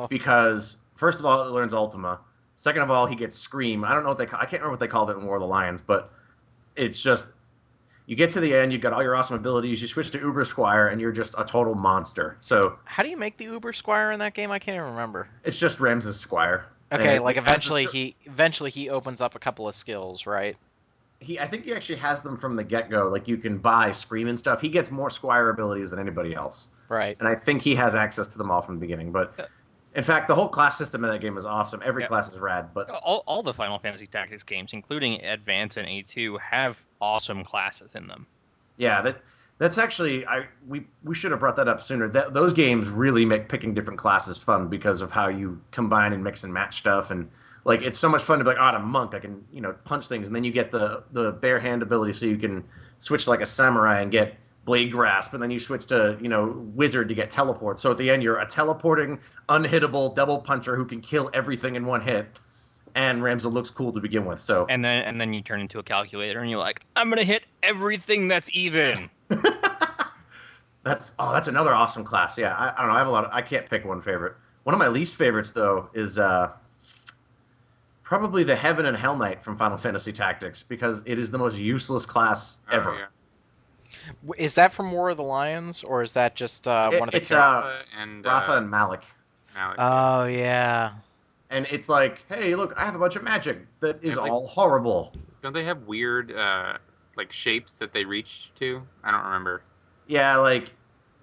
Because, first of all, it learns Ultima. Second of all, he gets Scream. I don't know what I can't remember what they called it in War of the Lions, but it's just... You get to the end, you've got all your awesome abilities, you switch to Uber Squire, and you're just a total monster. So How do you make the Uber Squire in that game? I can't even remember. it's just Ramses Squire. And Okay, it's- like it has eventually he opens up a couple of skills, right? I think he actually has them from the get-go. Like, you can buy Scream and stuff. He gets more Squire abilities than anybody else. Right. And I think he has access to them all from the beginning. But, in fact, the whole class system in that game is awesome. Every Yeah. class is rad. But All the Final Fantasy Tactics games, including Advance and A2, have awesome classes in them. yeah, that's actually... we should have brought that up sooner. Those games really make picking different classes fun because of how you combine and mix and match stuff. And, like, it's so much fun to be like, oh, I'm a monk. I can, punch things. And then you get the bare hand ability so you can switch to, like, a samurai and get blade grasp. And then you switch to, wizard to get teleport. So at the end, you're a teleporting, unhittable double puncher who can kill everything in one hit. And Ramsel looks cool to begin with. So And then you turn into a calculator and you're like, I'm gonna hit everything that's even. that's another awesome class. Yeah, I don't know. I have a lot. I can't pick one favorite. One of my least favorites though is probably the Heaven and Hell Knight from Final Fantasy Tactics because it is the most useless class ever. Oh, yeah. Is that from War of the Lions, or is that just one of the? It's Rafa and Rafa and Malik. Malik. Oh yeah. And it's like, hey, look, I have a bunch of magic that is Yeah, like- all horrible. Don't they have weird like shapes that they reach to? I don't remember. Yeah, like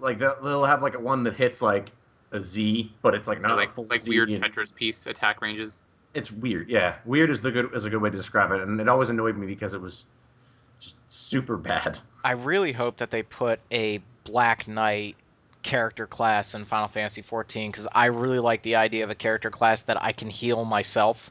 they'll have like one that hits like a Z, but it's like not like a full like Z, weird and Tetris piece attack ranges. It's weird. Yeah, weird is a good way to describe it, and it always annoyed me because it was just super bad. I really hope that they put a Black Knight character class in Final Fantasy XIV because I really like the idea of a character class that I can heal myself.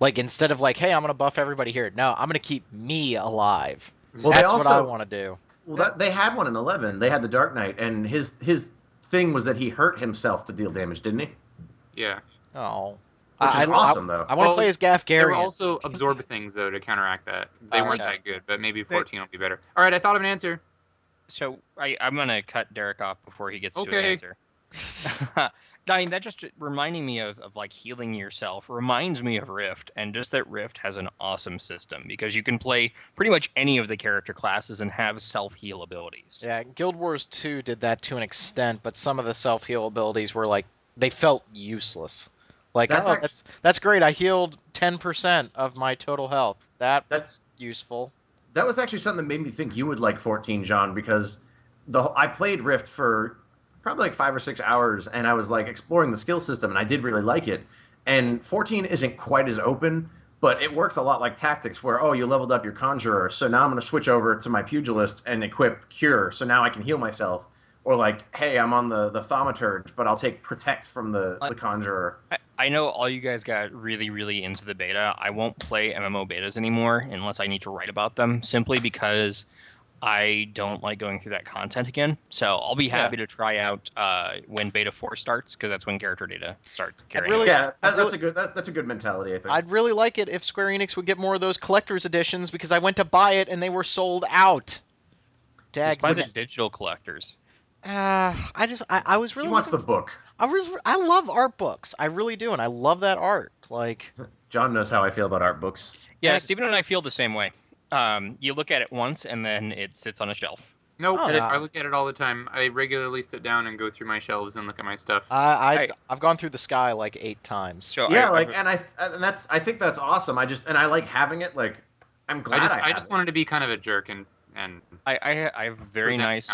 Like instead of like, hey, I'm gonna buff everybody here. No, I'm gonna keep me alive. Well, That's what I want to do. Well, they had one in 11. They had the Dark Knight, and his thing was that he hurt himself to deal damage, didn't he? Yeah. Oh, Which is awesome, though. I want to play as Gafgarian. There were also absorb things though to counteract that. They weren't okay. that good, but maybe 14 will be better. All right, I thought of an answer. So I'm gonna cut Derek off before he gets to Okay. his answer. Dying, that just reminding me of like healing yourself reminds me of Rift, and just that Rift has an awesome system because you can play pretty much any of the character classes and have self-heal abilities. Yeah, Guild Wars 2 did that to an extent, but some of the self-heal abilities were like they felt useless. Like that's great. I healed 10% of my total health. That's useful. That was actually something that made me think you would like 14, John, because I played Rift for probably like 5 or 6 hours, and I was like exploring the skill system, and I did really like it. And 14 isn't quite as open, but it works a lot like Tactics, where, oh, you leveled up your Conjurer, so now I'm going to switch over to my Pugilist and equip Cure, so now I can heal myself. Or like, hey, I'm on the Thaumaturge, but I'll take Protect from the Conjurer. I know all you guys got really, really into the beta. I won't play MMO betas anymore unless I need to write about them, simply because I don't like going through that content again. So I'll be happy to try out when Beta 4 starts, because that's when character data starts carrying. That's a good mentality, I think. I'd really like it if Square Enix would get more of those collector's editions, because I went to buy it and they were sold out. Just buy the digital collectors. I was really. He wants the book. I love art books. I really do, and I love that art. Like, John knows how I feel about art books. Yeah, Steven and I feel the same way. You look at it once, and then it sits on a shelf. Nope, I look at it all the time. I regularly sit down and go through my shelves and look at my stuff. I've gone through the sky like 8 times. So I think that's awesome. I like having it. Like, I'm glad I just wanted to be kind of a jerk and I have a very nice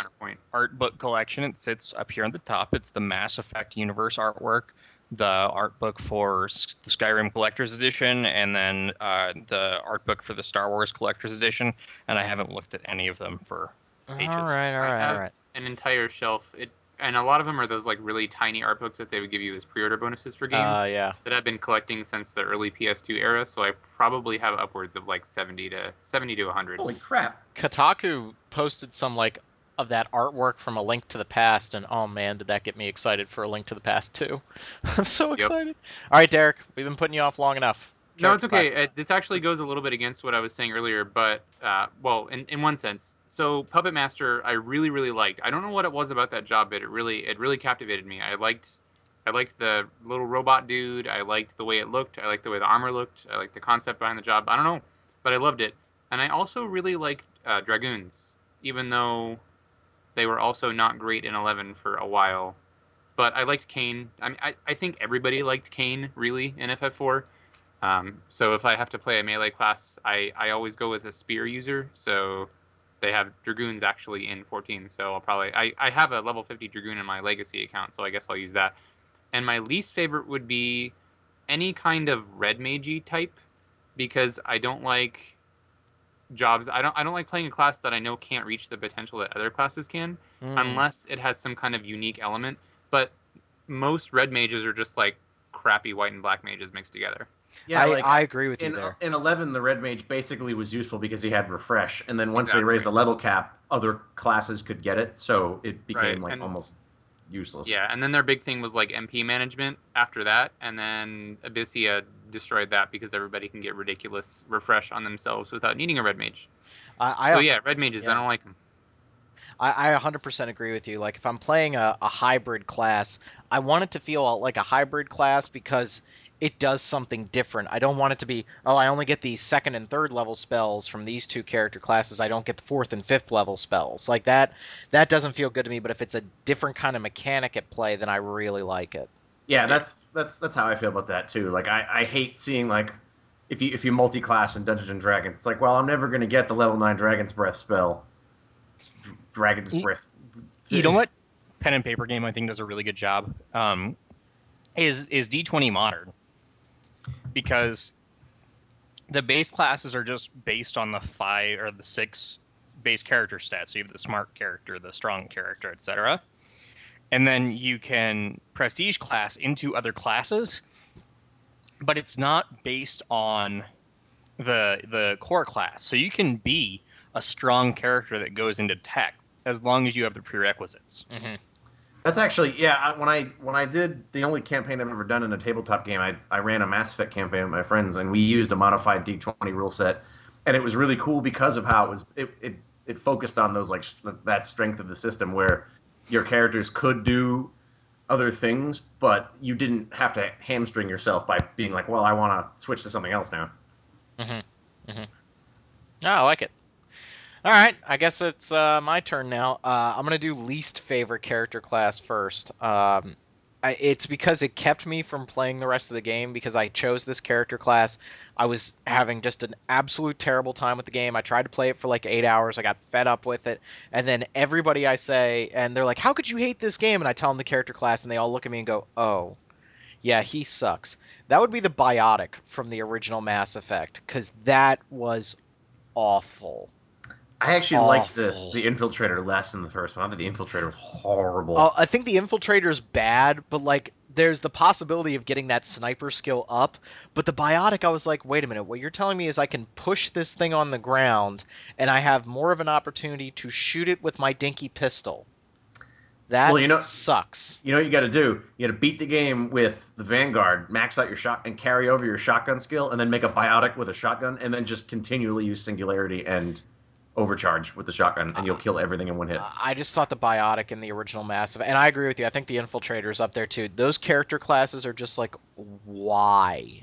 art book collection. It sits up here on the top. It's the Mass Effect universe artwork, the art book for the Skyrim Collector's Edition, and then the art book for the Star Wars Collector's Edition. And I haven't looked at any of them for ages. All right. An entire shelf. And a lot of them are those like really tiny art books that they would give you as pre-order bonuses for games. That I've been collecting since the early PS2 era. So I probably have upwards of like 70 to 100. Holy crap! Kotaku posted some like of that artwork from A Link to the Past, and oh man, did that get me excited for A Link to the Past too. I'm so excited. All right, Derek, we've been putting you off long enough. No, it's okay. This actually goes a little bit against what I was saying earlier, but, well, in one sense. So Puppet Master, I really, really liked. I don't know what it was about that job, but it really captivated me. I liked the little robot dude. I liked the way it looked. I liked the way the armor looked. I liked the concept behind the job. I don't know, but I loved it. And I also really liked Dragoons, even though they were also not great in 11 for a while. But I liked Kain. I mean, I think everybody liked Kain, really, in FF4. So if I have to play a melee class, I always go with a spear user. So they have Dragoons actually in 14. So I'll probably I have a level 50 Dragoon in my Legacy account, so I guess I'll use that. And my least favorite would be any kind of red magey type, because I don't like jobs. I don't like playing a class that I know can't reach the potential that other classes can, unless it has some kind of unique element. But most red mages are just like crappy white and black mages mixed together. Yeah, I agree with you there. In 11, the red mage basically was useful because he had refresh, and then once they raised the level cap, other classes could get it, so it became almost useless. Yeah, and then their big thing was like MP management after that, and then Abyssia destroyed that because everybody can get ridiculous refresh on themselves without needing a red mage. Red mages, I don't like them. I 100% agree with you. Like, if I'm playing a hybrid class, I want it to feel like a hybrid class because it does something different. I don't want it to be, I only get the 2nd and 3rd level spells from these 2 character classes. I don't get the 4th and 5th level spells. Like, that doesn't feel good to me, but if it's a different kind of mechanic at play, then I really like it. Yeah, that's how I feel about that, too. Like, I hate seeing, like, if you multi-class in Dungeons & Dragons, it's like, well, I'm never going to get the level 9 Dragon's Breath spell. Dragon's Breath. You know what Pen and Paper Game I think does a really good job? Is D20 Modern. Because the base classes are just based on the 5 or the 6 base character stats. So you have the smart character, the strong character, etc. And then you can prestige class into other classes, but it's not based on the core class. So you can be a strong character that goes into tech as long as you have the prerequisites. Mm-hmm. That's actually, yeah. When I did the only campaign I've ever done in a tabletop game, I ran a Mass Effect campaign with my friends, and we used a modified D20 rule set, and it was really cool because of how it focused on those, like, that strength of the system where your characters could do other things, but you didn't have to hamstring yourself by being like, well, I want to switch to something else now. Mm-hmm. Mm-hmm. Oh, I like it. All right, I guess it's my turn now. I'm going to do least favorite character class first. It's because it kept me from playing the rest of the game because I chose this character class. I was having just an absolute terrible time with the game. I tried to play it for like 8 hours. I got fed up with it. And then everybody I say, and they're like, how could you hate this game? And I tell them the character class, and they all look at me and go, oh, yeah, he sucks. That would be the Biotic from the original Mass Effect, because that was awful. I actually liked the Infiltrator less than the first one. I thought the Infiltrator was horrible. I think the Infiltrator's bad, but like there's the possibility of getting that sniper skill up. But the Biotic, I was like, wait a minute, what you're telling me is I can push this thing on the ground and I have more of an opportunity to shoot it with my dinky pistol. That sucks. You know what you got to do? You got to beat the game with the Vanguard, max out your shot, and carry over your shotgun skill, and then make a Biotic with a shotgun, and then just continually use Singularity and overcharge with the shotgun, and you'll kill everything in one hit. I just thought the Biotic in the original Mass Effect, and I agree with you. I think the Infiltrator's up there too. Those character classes are just like, why?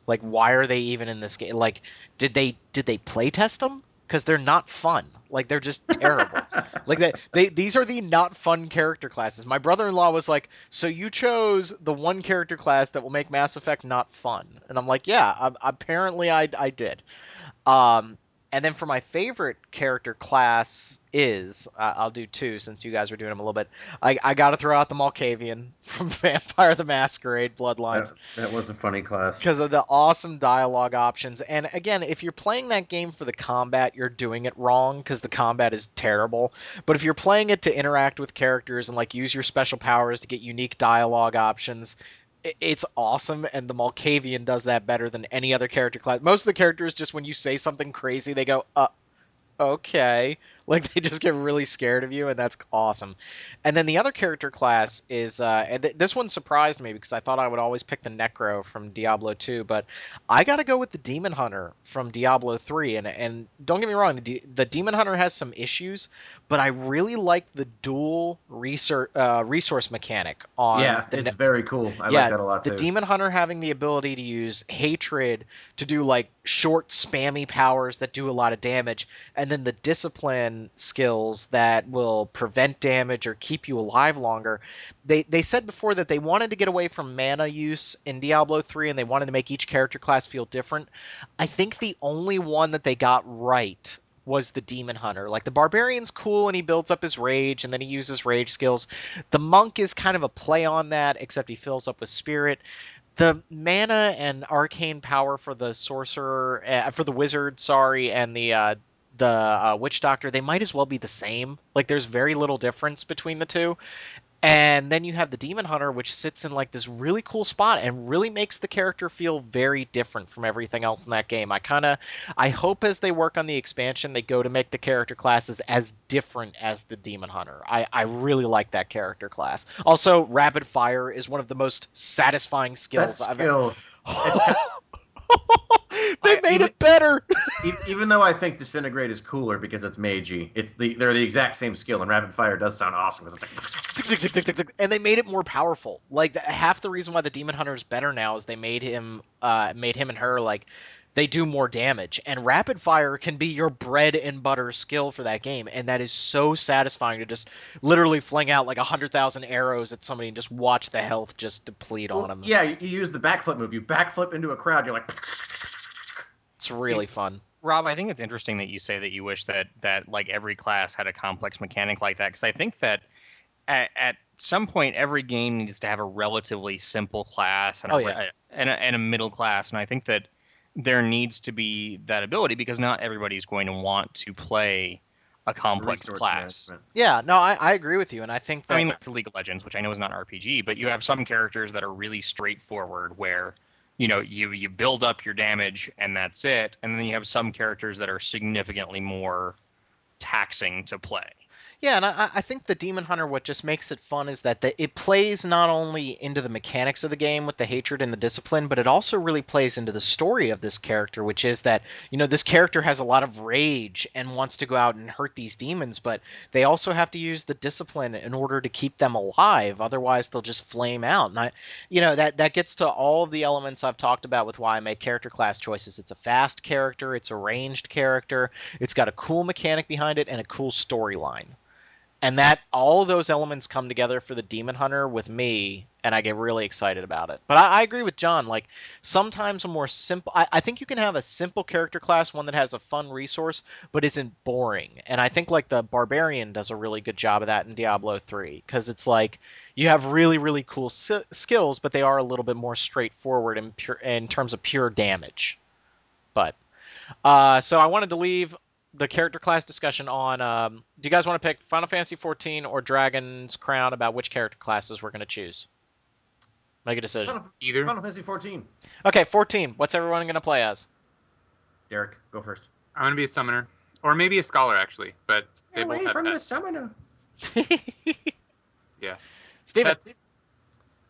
Like, why are they even in this game? Like, did they play test them? Because they're not fun. Like, they're just terrible. Like these are the not fun character classes. My brother-in-law was like, so you chose the one character class that will make Mass Effect not fun? And I'm like, yeah, apparently I did. And then for my favorite character class is, I'll do two since you guys are doing them a little bit. I got to throw out the Malkavian from Vampire the Masquerade Bloodlines. That was a funny class. Because of the awesome dialogue options. And again, if you're playing that game for the combat, you're doing it wrong because the combat is terrible. But if you're playing it to interact with characters and like use your special powers to get unique dialogue options, it's awesome, and the Malkavian does that better than any other character class. Most of the characters, just when you say something crazy, they go, okay. Like, they just get really scared of you, and that's awesome. And then the other character class is, and this one surprised me because I thought I would always pick the Necro from Diablo 2, but I got to go with the Demon Hunter from Diablo 3. And don't get me wrong, the Demon Hunter has some issues, but I really like the dual resource mechanic on. Yeah, it's very cool. I like that a lot too. The Demon Hunter having the ability to use Hatred to do like short spammy powers that do a lot of damage, and then the Discipline skills that will prevent damage or keep you alive longer. They said before that they wanted to get away from mana use in Diablo 3 and they wanted to make each character class feel different. I think the only one that they got right was the Demon Hunter. Like, the Barbarian's cool and he builds up his rage and then he uses rage skills. The Monk is kind of a play on that, except he fills up with spirit. The mana and arcane power for the sorcerer, for the wizard, and the witch doctor, they might as well be the same. Like, there's very little difference between the two. And then you have the Demon Hunter, which sits in like this really cool spot and really makes the character feel very different from everything else in that game. I hope as they work on the expansion, they go to make the character classes as different as the Demon Hunter. I really like that character class. Also, Rapid Fire is one of the most satisfying skills I've ever. They made it better. Even though I think Disintegrate is cooler because it's magey, they're the exact same skill, and Rapid Fire does sound awesome because it's like. And they made it more powerful. Like, half the reason why the Demon Hunter is better now is they made him and her like they do more damage. And Rapid Fire can be your bread and butter skill for that game, and that is so satisfying to just literally fling out like 100,000 arrows at somebody and just watch the health just deplete on them. Yeah, you use the backflip move. You backflip into a crowd. You're like. It's really fun. Rob, I think it's interesting that you say that you wish that like every class had a complex mechanic like that, because I think that at some point every game needs to have a relatively simple class and a middle class, and I think that there needs to be that ability because not everybody's going to want to play a complex Resource class. management. Yeah, no, I agree with you, and I think that I mean, like the League of Legends, which I know is not an RPG, but you have some characters that are really straightforward where, you build up your damage and that's it, and then you have some characters that are significantly more taxing to play. Yeah, and I think the Demon Hunter, what just makes it fun is that it plays not only into the mechanics of the game with the hatred and the discipline, but it also really plays into the story of this character, which is that, this character has a lot of rage and wants to go out and hurt these demons, but they also have to use the discipline in order to keep them alive. Otherwise, they'll just flame out. And that gets to all of the elements I've talked about with why I make character class choices. It's a fast character, it's a ranged character, it's got a cool mechanic behind it, and a cool storyline. And that all of those elements come together for the Demon Hunter with me, and I get really excited about it. But I agree with John. Like, sometimes a more simple... I think you can have a simple character class, one that has a fun resource, but isn't boring. And I think, like, the Barbarian does a really good job of that in Diablo 3. Because it's like, you have really, really cool skills, but they are a little bit more straightforward in terms of pure damage. But... so I wanted to leave the character class discussion on, do you guys want to pick Final Fantasy XIV or Dragon's Crown about which character classes we're going to choose? Make a decision. Either. Final Fantasy 14. Okay, 14. What's everyone going to play as? Derek, go first. I'm gonna be a summoner, or maybe a scholar actually, but they both Away have from that. the summoner. Yeah. Steven.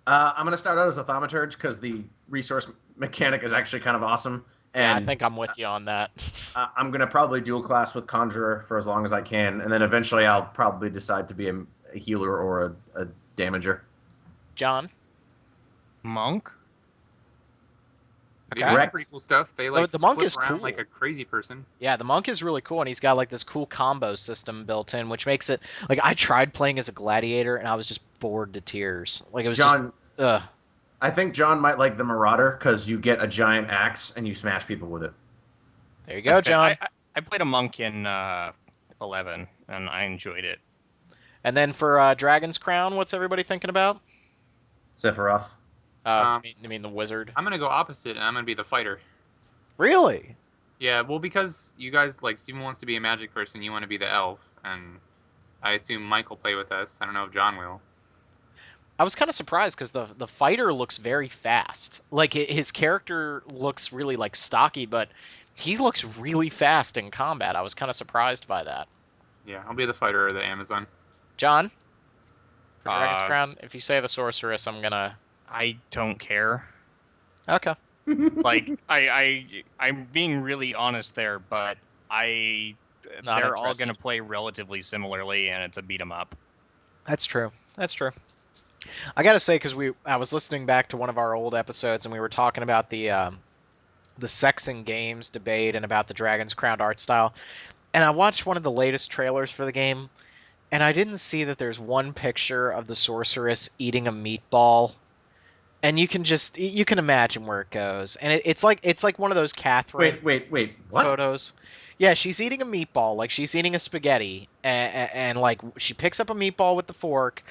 I'm going to start out as a thaumaturge because the resource mechanic is actually kind of awesome. Yeah, And I think I'm with you on that. I'm going to probably dual class with Conjurer for as long as I can. And then eventually I'll probably decide to be a healer or a damager. John? Monk? They Okay. do Correct. pretty cool stuff. They like The monk flip is around cool. like a crazy person. Yeah, the monk is really cool, and he's got like this cool combo system built in, which makes it like I tried playing as a gladiator, and I was just bored to tears. Like it was John, just, I think John might like the Marauder because you get a giant axe and you smash people with it. there you go, That's good. John. I played a monk in 11, and I enjoyed it. And then for Dragon's Crown, what's everybody thinking about? Sephiroth. You mean the wizard? I'm gonna go opposite, and I'm gonna be the fighter. Really? Yeah, well, because you guys like Steven wants to be a magic person, you want to be the elf, and I assume Mike will play with us. I don't know if John will. I was kind of surprised because the fighter looks very fast. Like his character looks really like stocky, but he looks really fast in combat. I was kind of surprised by that. Yeah, I'll be the fighter or the Amazon. John, for Dragon's Uh, Crown, if you say the sorceress, I'm gonna. I don't care. Okay. Like I'm being really honest there, but Not they're all interested. going to play relatively similarly, and it's a beat 'em up. That's true. That's true. I gotta say, because I was listening back to one of our old episodes, and we were talking about the sex and games debate and about the Dragon's Crown art style, and I watched one of the latest trailers for the game, and I didn't see that there's one picture of the sorceress eating a meatball, and you can imagine where it goes, and it's like one of those Catherine Wait. What? photos. Yeah, she's eating a meatball, like she's eating a spaghetti, and like she picks up a meatball with the fork.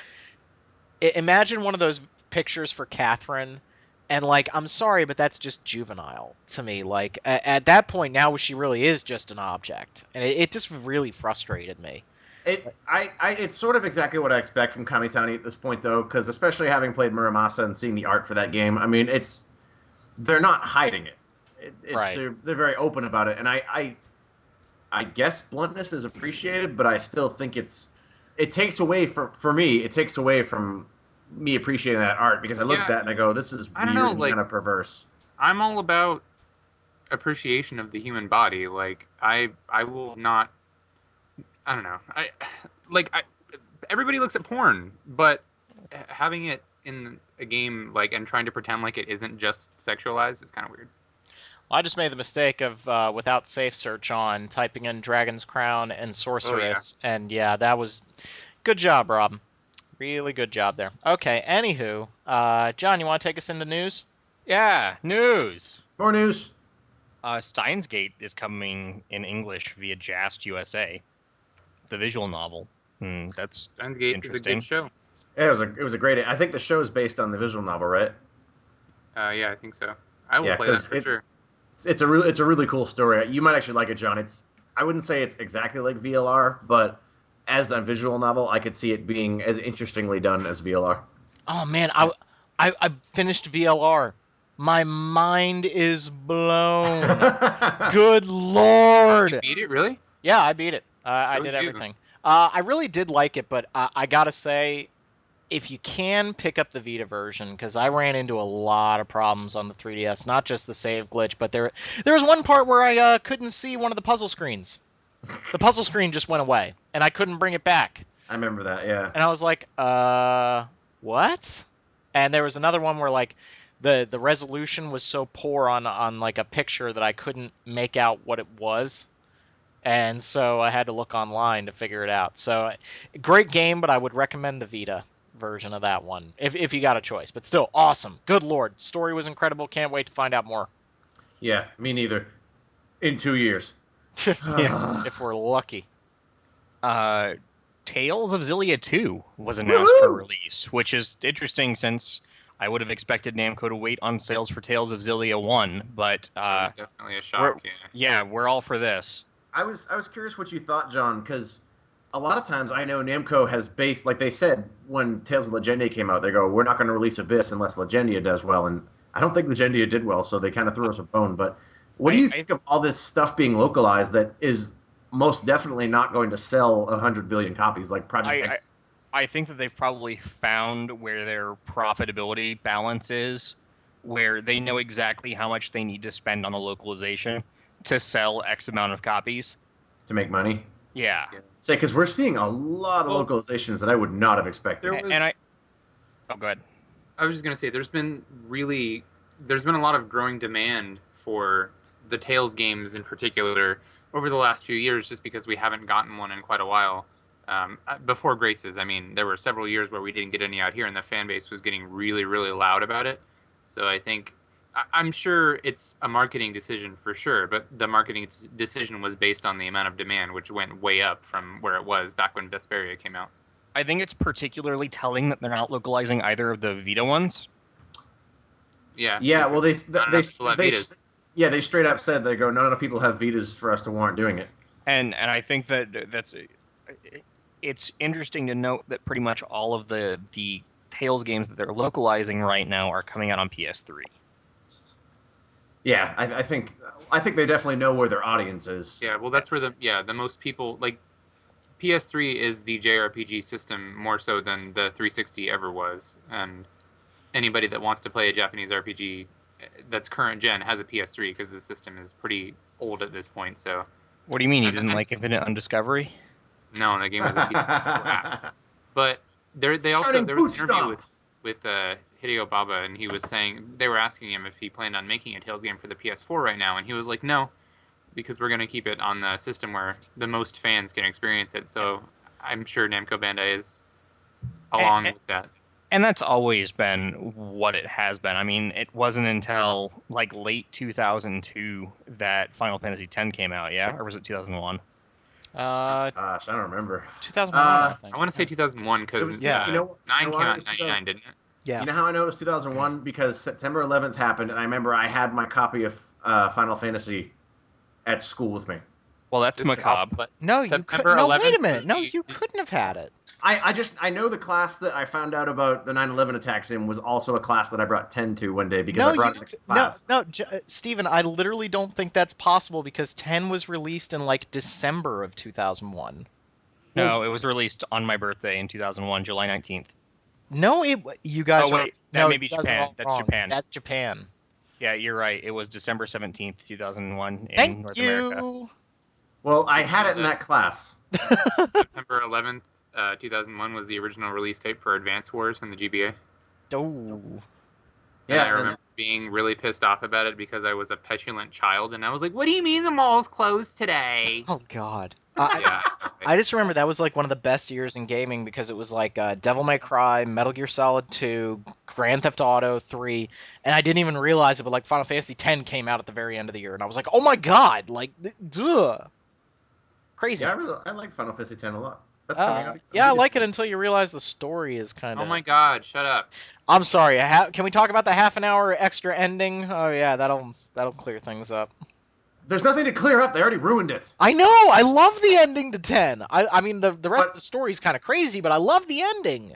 Imagine one of those pictures for Catherine, and like, I'm sorry, but that's just juvenile to me. Like at that point, now she really is just an object, and it just really frustrated me. It's sort of exactly what I expect from Kamitani at this point, though, because especially having played Muramasa and seeing the art for that game, I mean, they're not hiding it. Right. They're very open about it, and I guess bluntness is appreciated, but I still think it takes away for me. It takes away from me appreciating that art because I look at that and I go, "This is I weird don't know, and like- kind of perverse." I'm all about appreciation of the human body. Like I will not. I don't know. Everybody looks at porn, but having it in a game and trying to pretend like it isn't just sexualized is kind of weird. I just made the mistake of without safe search on typing in Dragon's Crown and sorceress, and yeah, that was good job, Rob. Really good job there. Okay, anywho, John, you want to take us into news? Yeah, news. More news. Steins Gate is coming in English via Jast USA, the visual novel. That's Steins Gate is a interesting. good show. Yeah, it was a great. I think the show is based on the visual novel, right? Yeah, I think so. I will Yeah, play that 'cause for sure. It's a really cool story. You might actually like it, John. I wouldn't say it's exactly like VLR, but as a visual novel, I could see it being as interestingly done as VLR. Oh man, I finished VLR. My mind is blown. Good You lord. beat it, really? Yeah, I beat it. I Go did you. everything. I really did like it, but I gotta say, if you can pick up the Vita version, because I ran into a lot of problems on the 3DS, not just the save glitch, but there was one part where I couldn't see one of the puzzle screens. The puzzle screen just went away, and I couldn't bring it back. I remember that, yeah. And I was like, what? And there was another one where like the resolution was so poor on like a picture that I couldn't make out what it was. And so I had to look online to figure it out. So great game, but I would recommend the Vita version of that one if you got a choice. But still awesome. Good lord. Story was incredible. Can't wait to find out more. Yeah, me neither. In 2 years. Yeah. If we're lucky. Tales of Xillia 2 was announced for release, which is interesting since I would have expected Namco to wait on sales for Tales of Xillia 1, but That was definitely a shock. Yeah. we're all for this. I was curious what you thought, John, because a lot of times I know Namco has based, like they said when Tales of Legendia came out, they go, we're not going to release Abyss unless Legendia does well, and I don't think Legendia did well, so they kind of threw us a bone. But what do you think of all this stuff being localized that is most definitely not going to sell 100 billion copies, like Project X? I think that they've probably found where their profitability balance is, where they know exactly how much they need to spend on the localization to sell X amount of copies. To make money? Yeah. Say, because we're seeing a lot of localizations that I would not have expected. Oh, go ahead. I was just gonna say, there's been a lot of growing demand for the Tales games in particular over the last few years, just because we haven't gotten one in quite a while. Before Graces, I mean, there were several years where we didn't get any out here, and the fan base was getting really, really loud about it. So I think, I'm sure it's a marketing decision for sure, but the marketing decision was based on the amount of demand, which went way up from where it was back when Vesperia came out. I think it's particularly telling that they're not localizing either of the Vita ones. Yeah. Yeah, well, they Vitas. yeah, they straight up said, they go, not enough people have Vitas for us to warrant doing it. And I think that's it's interesting to note that pretty much all of the Tales games that they're localizing right now are coming out on PS3. Yeah, I think they definitely know where their audience is. Yeah, well, that's where the most people, like, PS3 is the JRPG system more so than the 360 ever was, and anybody that wants to play a Japanese RPG that's current gen has a PS3 because the system is pretty old at this point. So, what do you mean you didn't like Infinite Undiscovery? No, the game was a piece of crap. But there was an interview with Hideo Baba, and he was saying, they were asking him if he planned on making a Tales game for the PS4 right now, and he was like, no, because we're going to keep it on the system where the most fans can experience it. So I'm sure Namco Bandai is along with that. And that's always been what it has been. I mean, it wasn't until like late 2002 that Final Fantasy X came out, yeah? Or was it 2001? Gosh, I don't remember. 2001, I think. I want to say 2001 because 9 came out in 99, didn't it? Yeah. You know how I know it was 2001? Because September 11th happened, and I remember I had my copy of Final Fantasy at school with me. Well, that's macabre. But No, you September couldn't. No, 11th wait a minute. was No, the- you couldn't have had it. I know the class that I found out about the 9/11 attacks in was also a class that I brought 10 to one day because I brought it to class. Steven, I literally don't think that's possible because 10 was released in like December of 2001. No, it was released on my birthday in 2001, July 19th. No, you guys. Oh, wait, that may be you guys are Japan. all That's wrong. Japan. That's Japan. Yeah, you're right. It was December 17th, 2001 in Thank North you. America. Well, I had it in that class. September 11th, 2001 was the original release date for Advance Wars and the GBA. Oh. And I remember being really pissed off about it because I was a petulant child, and I was like, what do you mean the mall's closed today? Oh God. Yeah, I just remember that was like one of the best years in gaming because it was like Devil May Cry, Metal Gear Solid 2, Grand Theft Auto 3, and I didn't even realize it, but like Final Fantasy X came out at the very end of the year, and I was like, oh my God, like, duh. Crazy. Yeah, I like Final Fantasy X a lot. That's coming out. Yeah, I like it until you realize the story is kind Oh of. my God! Shut up. I'm sorry. Can we talk about the half an hour extra ending? Oh yeah, that'll clear things up. There's nothing to clear up. They already ruined it. I know. I love the ending to 10. I mean the rest But- of the story's kind of crazy, but I love the ending.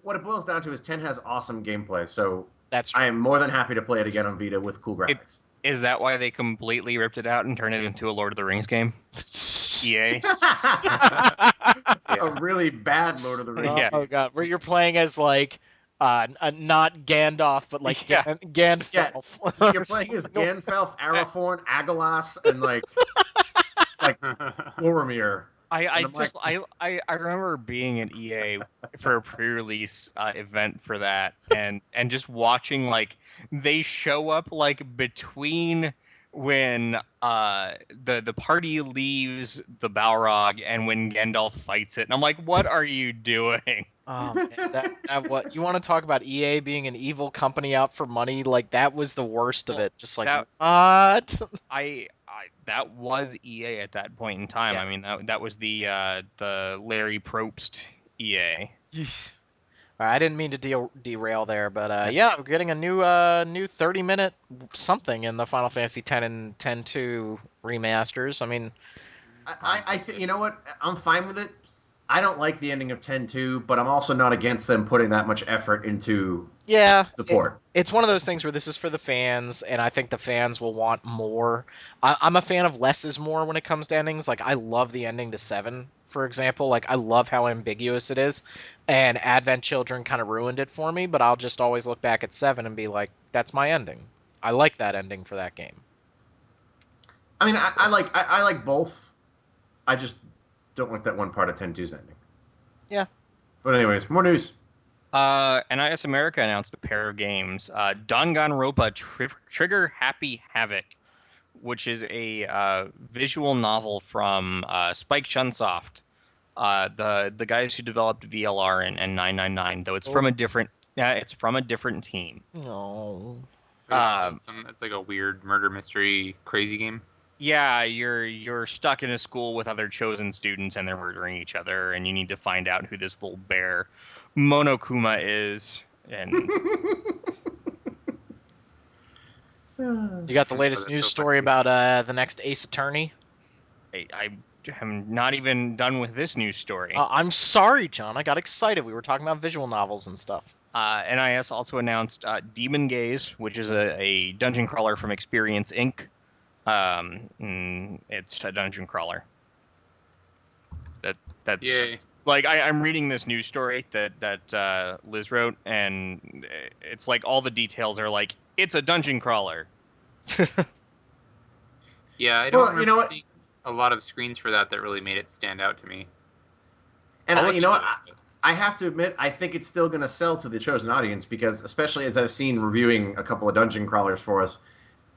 What it boils down to is 10 has awesome gameplay, so That's I am more than happy to play it again on Vita with cool graphics. Is that why they completely ripped it out and turned it into a Lord of the Rings game? EA. A really bad Lord of the Rings. Yeah. Oh god, where you're playing as like not Gandalf, but like Yeah. Gandalf. You're playing as Ganfelf, Arathorn, Agolas, and like Boromir. I And I'm I remember being at EA for a pre-release event for that, and just watching like they show up like between when the party leaves the Balrog and when Gandalf fights it, and I'm like, what are you doing? Oh, man, that what you want to talk about EA being an evil company out for money? Like that was the worst of it. Just like That- what? I that was EA at that point in time. Yeah. I mean that was the Larry Probst EA. All right, I didn't mean to derail there, but yeah, we're getting a new 30-minute something in the Final Fantasy X and X-2 remasters. I mean, I think you know what? I'm fine with it. I don't like the ending of 10-2, but I'm also not against them putting that much effort into yeah, the port. it's one of those things where this is for the fans, and I think the fans will want more. I'm a fan of less is more when it comes to endings. Like, I love the ending to 7, for example. Like, I love how ambiguous it is, and Advent Children kind of ruined it for me, but I'll just always look back at 7 and be like, that's my ending. I like that ending for that game. I mean, I like both. I just don't like that one part of 10-2's ending. Yeah. But anyways, more news. NIS America announced a pair of games. Danganronpa Trigger Happy Havoc, which is a visual novel from Spike Chunsoft, the guys who developed VLR and 999. Though it's from a different team. No. It's like a weird murder mystery crazy game. Yeah, you're stuck in a school with other chosen students and they're murdering each other, and you need to find out who this little bear Monokuma is. And You got the latest news story about the next Ace Attorney? I am not even done with this news story. I'm sorry, John. I got excited. We were talking about visual novels and stuff. NIS also announced Demon Gaze, which is a dungeon crawler from Experience Inc. It's a dungeon crawler. That's Yay. like I'm reading this news story that Liz wrote, and it's like all the details are like it's a dungeon crawler. Yeah, I don't Well, you remember know what? seeing a lot of screens for that really made it stand out to me. And I'll look you know into what? it. I have to admit, I think it's still going to sell to the chosen audience because, especially as I've seen reviewing a couple of dungeon crawlers for us,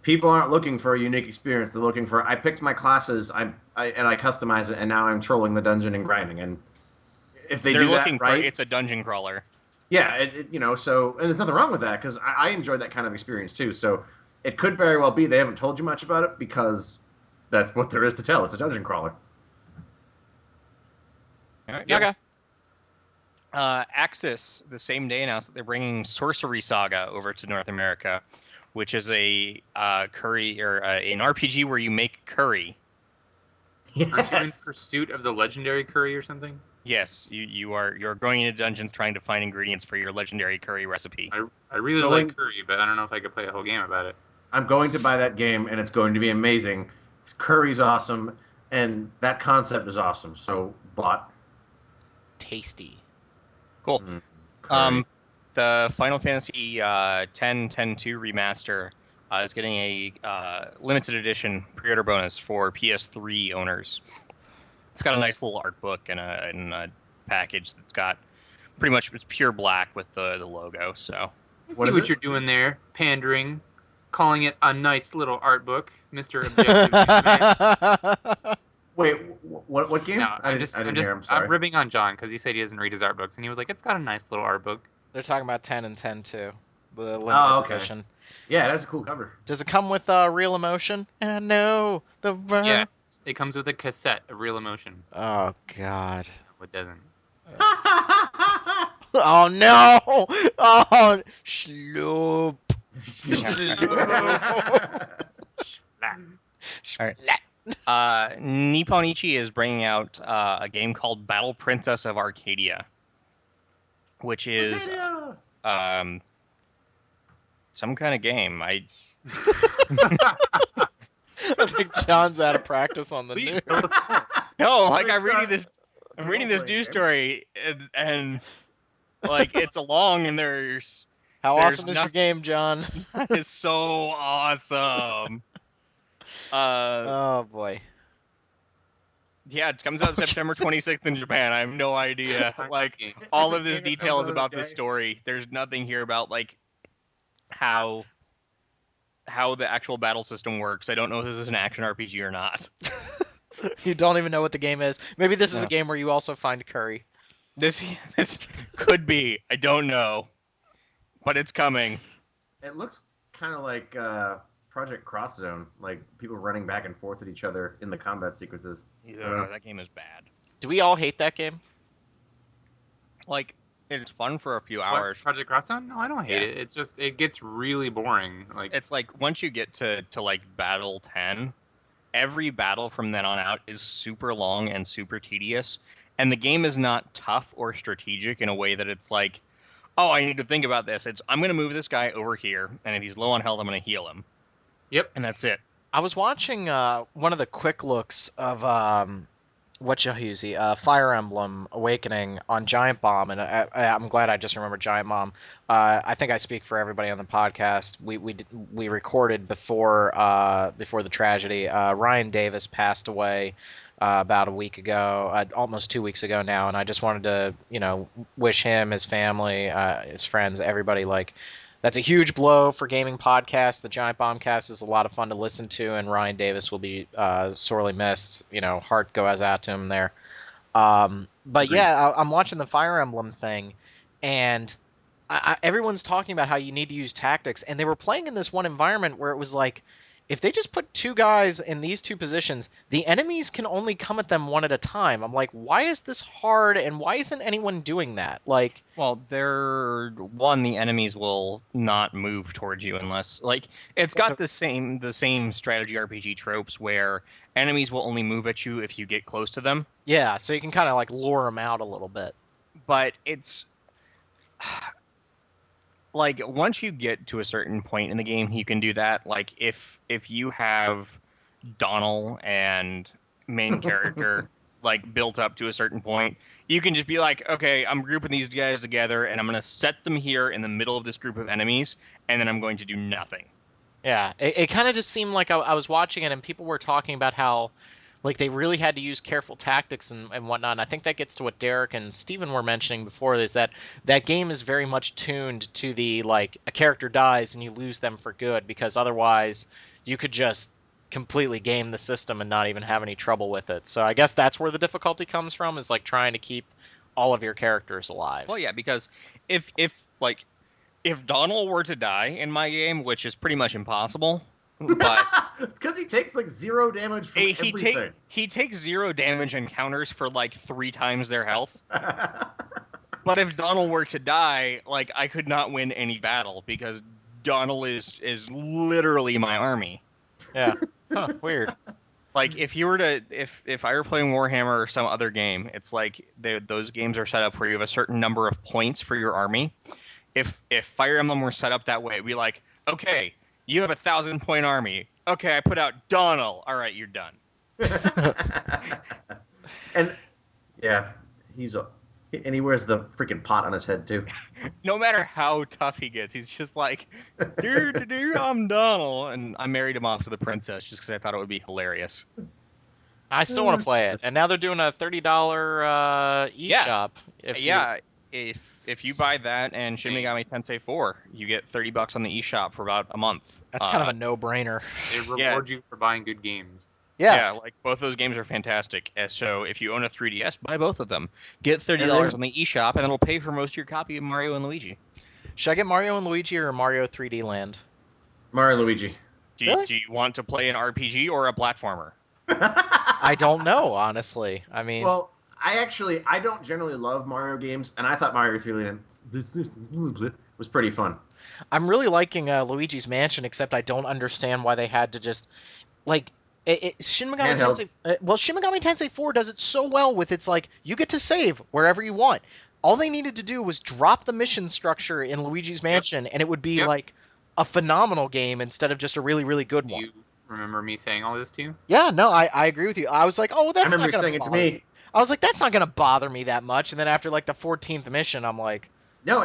people aren't looking for a unique experience. They're looking for, I picked my classes, I customize it, and now I'm trolling the dungeon and grinding. And if They're do looking that right, for it's a dungeon crawler. yeah, so, and there's nothing wrong with that because I enjoyed that kind of experience too. So it could very well be they haven't told you much about it because that's what there is to tell. It's a dungeon crawler. All right, Okay. Axis the same day announced that they're bringing Sorcery Saga over to North America, which is a curry or an RPG where you make curry. Aren't you in Yes. pursuit of the legendary curry or something? Yes, you're going into dungeons trying to find ingredients for your legendary curry recipe. I really Going- like curry, but I don't know if I could play a whole game about it. I'm going to buy that game, and it's going to be amazing. Curry's awesome, and that concept is awesome. So, bought. Tasty. Cool. Curry. The Final Fantasy X-2 remaster is getting a limited edition pre-order bonus for PS3 owners. It's got a nice little art book and a package that's got pretty much it's pure black with the logo. So I What see is what it? you're doing there, pandering, calling it a nice little art book, Mr. Objective Man. Wait, what game? No, I I'm didn't hear. I'm sorry. I'm ribbing on John because he said he doesn't read his art books, and he was like, "It's got a nice little art book." They're talking about 10 and 10 too. The limited okay. edition. Yeah, that's a cool cover. Does it come with real emotion? And no, the Yes, it comes with a cassette of Real Emotion. Oh God. it doesn't. Oh no! Oh, Schloop. Alright. Nippon Ichi is bringing out a game called Battle Princess of Arcadia, which is some kind of game. I think John's out of practice on the news. no, like I'm reading this news story, and like it's long, and there's How awesome is your game, John? it's so awesome. Oh boy. Yeah, it comes out September 26th in Japan. I have no idea. Like all of this detail is about the story. There's nothing here about like how the actual battle system works. I don't know if this is an action RPG or not. You don't even know what the game is. Maybe this is a game where you also find curry. This could be. I don't know, but it's coming. It looks kind of like Project Cross Zone, like people running back and forth at each other in the combat sequences. That game is bad. Do we all hate that game? Like, it's fun for a few hours. Project Cross Zone? No, I don't hate it. It's just it gets really boring. Like it's like once you get to like battle 10, every battle from then on out is super long and super tedious, and the game is not tough or strategic in a way that it's like, oh, I need to think about this. It's I'm going to move this guy over here, and if he's low on health, I'm going to heal him. Yep. And that's it. I was watching one of the quick looks of Fire Emblem Awakening on Giant Bomb, and I'm glad I just remembered Giant Bomb. I think I speak for everybody on the podcast. We recorded before the tragedy. Ryan Davis passed away about a week ago, almost 2 weeks ago now, and I just wanted to wish him, his family, his friends, everybody that's a huge blow for gaming podcasts. The Giant Bombcast is a lot of fun to listen to, and Ryan Davis will be sorely missed. Heart goes out to him there. But yeah, I'm watching the Fire Emblem thing, and everyone's talking about how you need to use tactics, and they were playing in this one environment where it was like, if they just put two guys in these two positions, the enemies can only come at them one at a time. I'm like, why is this hard, and why isn't anyone doing that? Like, well, the enemies will not move towards you unless it's got the same strategy RPG tropes where enemies will only move at you if you get close to them. Yeah, so you can kind of lure them out a little bit. But it's like once you get to a certain point in the game, you can do that. Like if you have Donald and main character built up to a certain point, you can just be like, okay, I'm grouping these guys together and I'm going to set them here in the middle of this group of enemies, and then I'm going to do nothing. Yeah, it kind of just seemed like I was watching it and people were talking about how they really had to use careful tactics and whatnot. And I think that gets to what Derek and Steven were mentioning before, is that game is very much tuned to the, a character dies and you lose them for good, because otherwise you could just completely game the system and not even have any trouble with it. So I guess that's where the difficulty comes from, is trying to keep all of your characters alive. Well, yeah, because if Donald were to die in my game, which is pretty much impossible, but it's because he takes 0 damage from everything. He takes 0 damage encounters for 3 times their health. But if Donald were to die, I could not win any battle because Donald is literally my army. Yeah. Huh, weird. If you were to if I were playing Warhammer or some other game, it's those games are set up where you have a certain number of points for your army. If Fire Emblem were set up that way, it'd be like, okay, you have a 1,000-point army. Okay, I put out Donald. All right, you're done. And yeah, and he wears the freaking pot on his head too. No matter how tough he gets, he's just like, I'm Donald, and I married him off to the princess just because I thought it would be hilarious. I still want to play it, and now they're doing a $30 eShop. If you buy that and Shin Megami Tensei 4, you get $30 on the eShop for about a month. That's kind of a no-brainer. They reward you for buying good games. Yeah, both those games are fantastic. So if you own a 3DS, buy both of them. Get $30 on the eShop, and it'll pay for most of your copy of Mario and Luigi. Should I get Mario and Luigi or Mario 3D Land? Mario and Luigi. Do you want to play an RPG or a platformer? I don't know, honestly. I mean, well, I don't generally love Mario games, and I thought Mario 3D was pretty fun. I'm really liking Luigi's Mansion, except I don't understand why they had to just like Shin Megami Handheld. Tensei. Well, Shin Megami Tensei 4 does it so well with its like you get to save wherever you want. All they needed to do was drop the mission structure in Luigi's Mansion, and it would be Yep. like a phenomenal game instead of just a really, really good Do one. you remember me saying all this to you? Yeah, no, I agree with you. I was like, oh, I that's remember not you gonna saying it to bother me. I was like, that's not gonna bother me that much. And then after like the 14th mission, I'm like, No,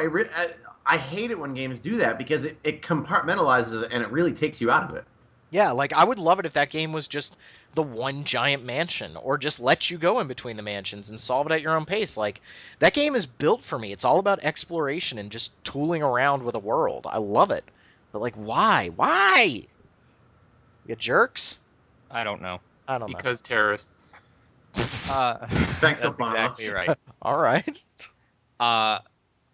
I hate it when games do that because it compartmentalizes it and it really takes you out of it. yeah, like I would love it if that game was just the one giant mansion, or just let you go in between the mansions and solve it at your own pace. Like that game is built for me. It's all about exploration and just tooling around with a world. I love it. But like, why? Why? You jerks? I don't know. I don't know. Because terrorists. Thanks, That's Obama. exactly right. All right.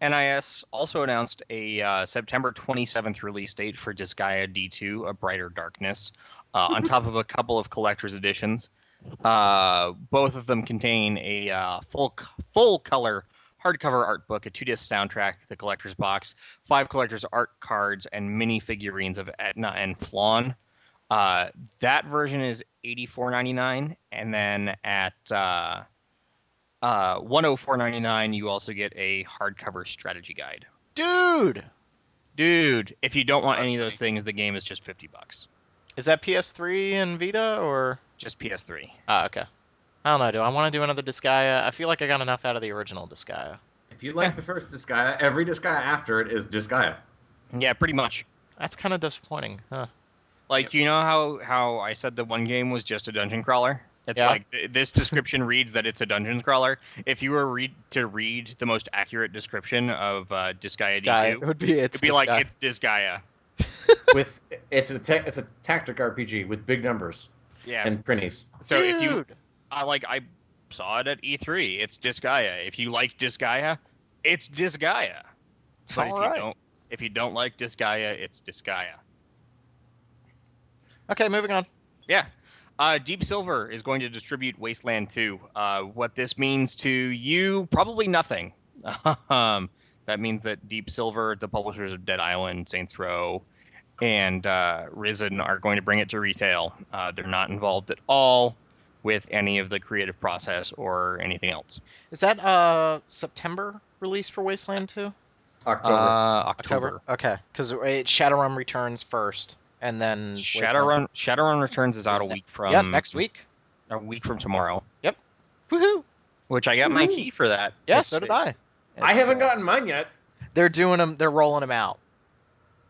NIS also announced a September 27th release date for Disgaea D2: A Brighter Darkness, on top of a couple of collector's editions. Both of them contain a full color hardcover art book, a 2-disc soundtrack, the collector's box, 5 collector's art cards, and mini figurines of Etna and Flawn. That version is $84.99, and then at $104.99 you also get a hardcover strategy guide. Dude, if you don't want any of those things, the game is just $50. Is that PS3 and Vita or Just PS3. okay. I don't know. Do I want to do another Disgaea? I feel like I got enough out of the original Disgaea. If you like the first Disgaea, every Disgaea after it is Disgaea. Yeah, pretty much. That's kind of disappointing. Huh. Like, you know how I said the one game was just a dungeon crawler? It's Yeah. like this description reads that it's a dungeon crawler. If you were to read the most accurate description of Disgaea Sky, D2, it would be it'd be like it's Disgaea. With it's a tactic RPG with big numbers Yeah. and printies. So if you Dude. I saw it at E3, it's Disgaea. If you like Disgaea, it's Disgaea. But All right. if you don't like Disgaea, it's Disgaea. Okay, moving on. Yeah. Deep Silver is going to distribute Wasteland 2. What this means to you, probably nothing. That means that Deep Silver, the publishers of Dead Island, Saints Row, and Risen are going to bring it to retail. They're not involved at all with any of the creative process or anything else. Is that September release for Wasteland 2? October. Okay, because Shadowrun returns first, and then Shadowrun Returns is out Is a week from next week. A week from tomorrow. Woohoo! Which I got my key for that. Yeah, It's- so did I. I haven't gotten mine yet. They're doing them. They're rolling them out.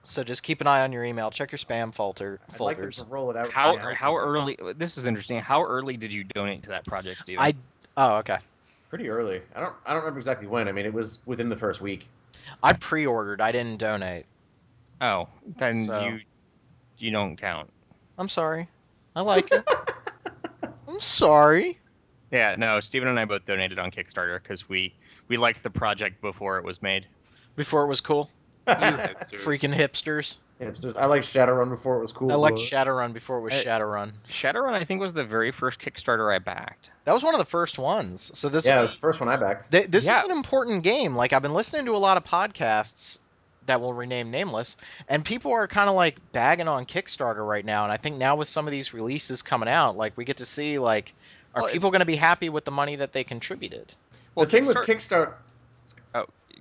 So just keep an eye on your email. Check your spam I'd like them folders. to roll it out. How early? This is interesting. How early did you donate to that project, Steven? Oh, okay. Pretty early. I don't remember exactly when. I mean, it was within the first week. I pre-ordered. I didn't donate. Oh, then So- you don't count. I'm sorry. I like it. I'm sorry. Yeah, no. Steven and I both donated on Kickstarter because we liked the project before it was made. Before it was cool. Hipsters. Freaking hipsters. Hipsters. I liked Shadowrun before it was cool. I liked Shadowrun before it was Shadowrun. Shadowrun, I think, was the very first Kickstarter I backed. That was one of the first ones. So this Yeah, it was the first one I backed. This Yeah. is an important game. Like I've been listening to a lot of podcasts that will rename nameless, and people are kind of like bagging on Kickstarter right now. And I think now with some of these releases coming out, like we get to see like, are Well, people going to be happy with the money that they contributed? Well, The thing with Kickstarter.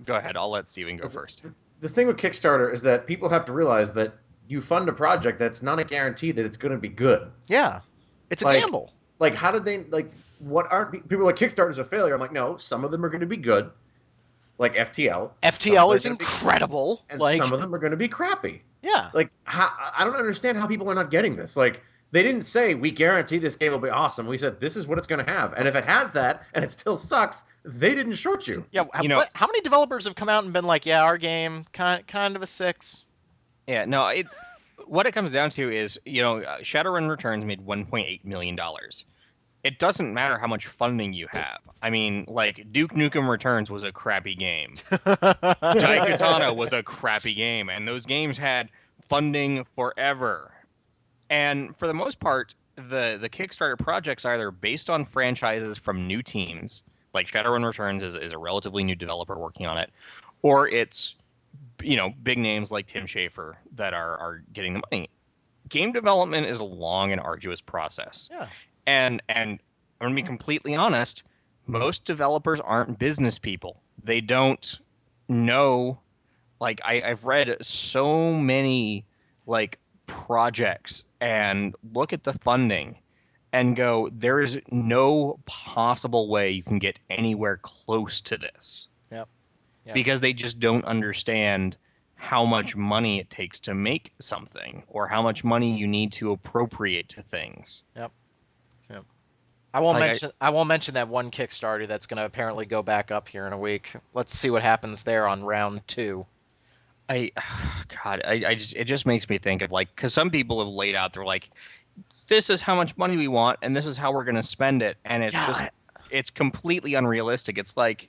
Go ahead. I'll let Steven go Is it- first. The thing with Kickstarter is that people have to realize that you fund a project that's not a guarantee that it's going to be good. Yeah, it's a Like- gamble. Like, how did they what are people are like Kickstarter's a failure? I'm like, no, some of them are going to be good, like FTL, FTL is Some of them are incredible. and Like, some of them are going to be crappy. yeah, Like, I don't understand how people are not getting this. Like, they didn't say we guarantee this game will be awesome. We said this is what it's going to have, and if it has that and it still sucks, they didn't short you. yeah. you know- How many developers have come out and been like, yeah, our game kind of a 6? Yeah, no. What it comes down to is, Shadowrun Returns made $1.8 million. It doesn't matter how much funding you have. I mean, like, Duke Nukem Returns was a crappy game. Daikatana was a crappy game, and those games had funding forever. And for the most part, the Kickstarter projects are either based on franchises from new teams like Shadowrun Returns is a relatively new developer working on it, or it's big names like Tim Schafer that are getting the money. Game development is a long and arduous process. Yeah. And I'm going to be completely honest, most developers aren't business people. They don't know, like I've read so many like projects and look at the funding and go, there is no possible way you can get anywhere close to this. Yep. Because they just don't understand how much money it takes to make something or how much money you need to appropriate to things. Yep. I won't mention that one Kickstarter that's going to apparently go back up here in a week. Let's see what happens there on round 2. It just makes me think of because some people have laid out, they're like, this is how much money we want and this is how we're going to spend it, and it's completely unrealistic. It's like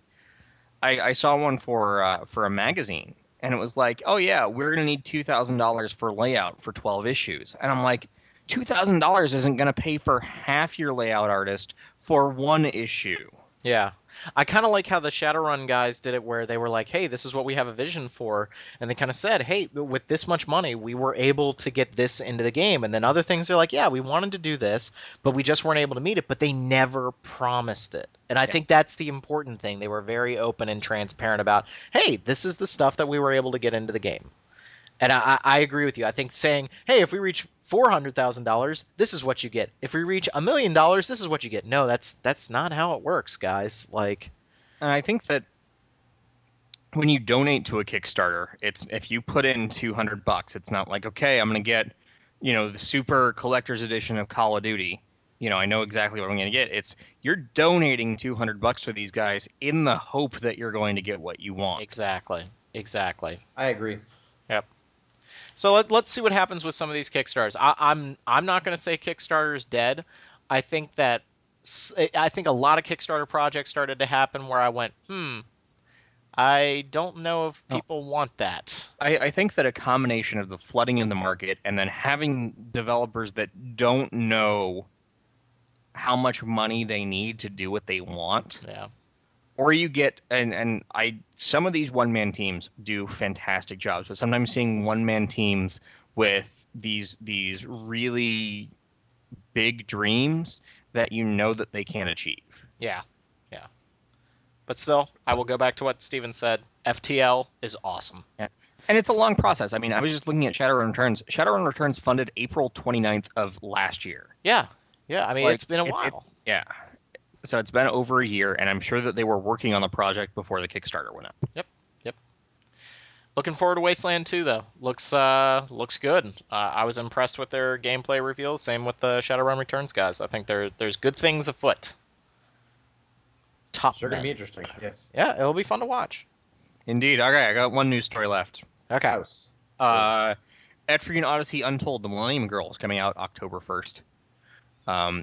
I saw one for a magazine, and it was like, oh yeah, we're going to need $2,000 for layout for 12 issues, and I'm like, $2,000 isn't going to pay for half your layout artist for one issue. Yeah. I kind of like how the Shadowrun guys did it, where they were like, hey, this is what we have a vision for. And they kind of said, hey, with this much money, we were able to get this into the game. And then other things are like, yeah, we wanted to do this, but we just weren't able to meet it. But they never promised it. And I think that's the important thing. They were very open and transparent about, hey, this is the stuff that we were able to get into the game. And I agree with you. I think saying, hey, if we reach $400,000, this is what you get. If we reach $1 million, this is what you get. No, that's not how it works, guys. Like, and I think that when you donate to a Kickstarter, it's if you put in $200, it's not like, okay, I'm going to get, the super collector's edition of Call of Duty. I know exactly what I'm going to get. It's you're donating $200 for these guys in the hope that you're going to get what you want. Exactly. I agree. Yep. So let's see what happens with some of these Kickstarters. I'm not going to say Kickstarter is dead. I think a lot of Kickstarter projects started to happen where I went, I don't know if people want that. I think that a combination of the flooding in the market and then having developers that don't know how much money they need to do what they want. Yeah. Or you get some of these one-man teams do fantastic jobs, but sometimes seeing one-man teams with these really big dreams that that they can't achieve. Yeah. But still, I will go back to what Steven said. FTL is awesome. Yeah. And it's a long process. I mean, I was just looking at Shadowrun Returns. Shadowrun Returns funded April 29th of last year. Yeah. I mean, it's been a while. Yeah. So it's been over a year, and I'm sure that they were working on the project before the Kickstarter went up. Yep. Looking forward to Wasteland 2, though. Looks good. I was impressed with their gameplay reveals. Same with the Shadowrun Returns guys. I think there's good things afoot. Sure, gonna be interesting. Yes. Yeah, it'll be fun to watch. Indeed. Okay, I got one news story left. Okay. House. Etrian Odyssey Untold: The Millennium Girl is coming out October 1st.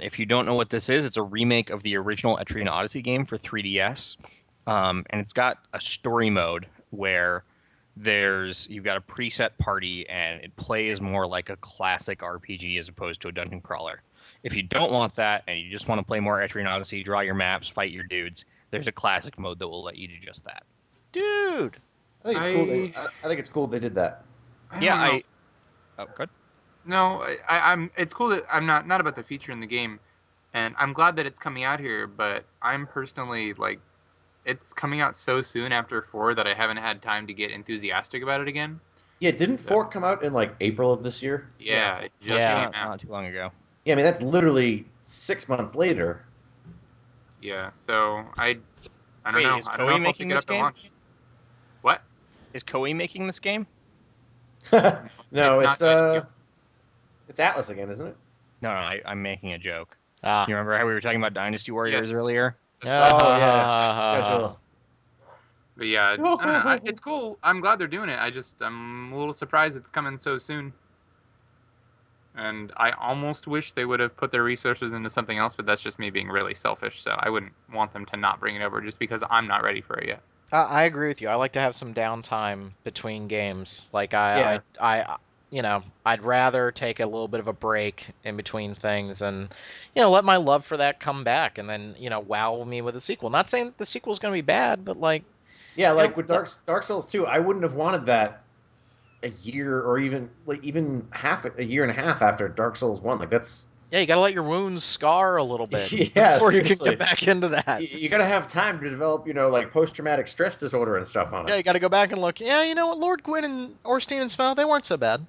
If you don't know what this is, it's a remake of the original Etrian Odyssey game for 3DS, and it's got a story mode where you've got a preset party, and it plays more like a classic RPG as opposed to a dungeon crawler. If you don't want that, and you just want to play more Etrian Odyssey, draw your maps, fight your dudes, there's a classic mode that will let you do just that. Dude! I think it's cool. I think it's cool they did that. Oh, good. No, I'm. It's cool that I'm not about the feature in the game, and I'm glad that it's coming out here. But I'm personally it's coming out so soon after 4 that I haven't had time to get enthusiastic about it again. Yeah, didn't 4 come out in April of this year? Yeah, it just Yeah. came out. Not too long ago. Yeah, I mean that's literally 6 months later. Yeah, so I don't Wait, know. is I don't Koei know if I'll making pick it this up at game? launch. What? Is Koei making this game? No, It's not it's Atlas again, isn't it? No, I'm making a joke. You Ah. remember how we were talking about Dynasty Warriors Yes. earlier? That's Oh what- yeah, schedule. But yeah, I don't know. It's cool. I'm glad they're doing it. I'm a little surprised it's coming so soon. And I almost wish they would have put their resources into something else, but that's just me being really selfish. So I wouldn't want them to not bring it over just because I'm not ready for it yet. I agree with you. I like to have some downtime between games. Like I'd rather take a little bit of a break in between things and, let my love for that come back and then, wow me with a sequel. Not saying that the sequel's going to be bad, but like, Yeah, like with Dark Souls 2, I wouldn't have wanted that a year or even half a year and a half after Dark Souls 1. Like that's yeah, you got to let your wounds scar a little bit Yeah, before you can seriously. get back into that. you got to have time to develop, like post-traumatic stress disorder and stuff on it. Yeah, you got to go back and look. Yeah, you know what? Lord Gwyn and Orstein and Svel, they weren't so bad.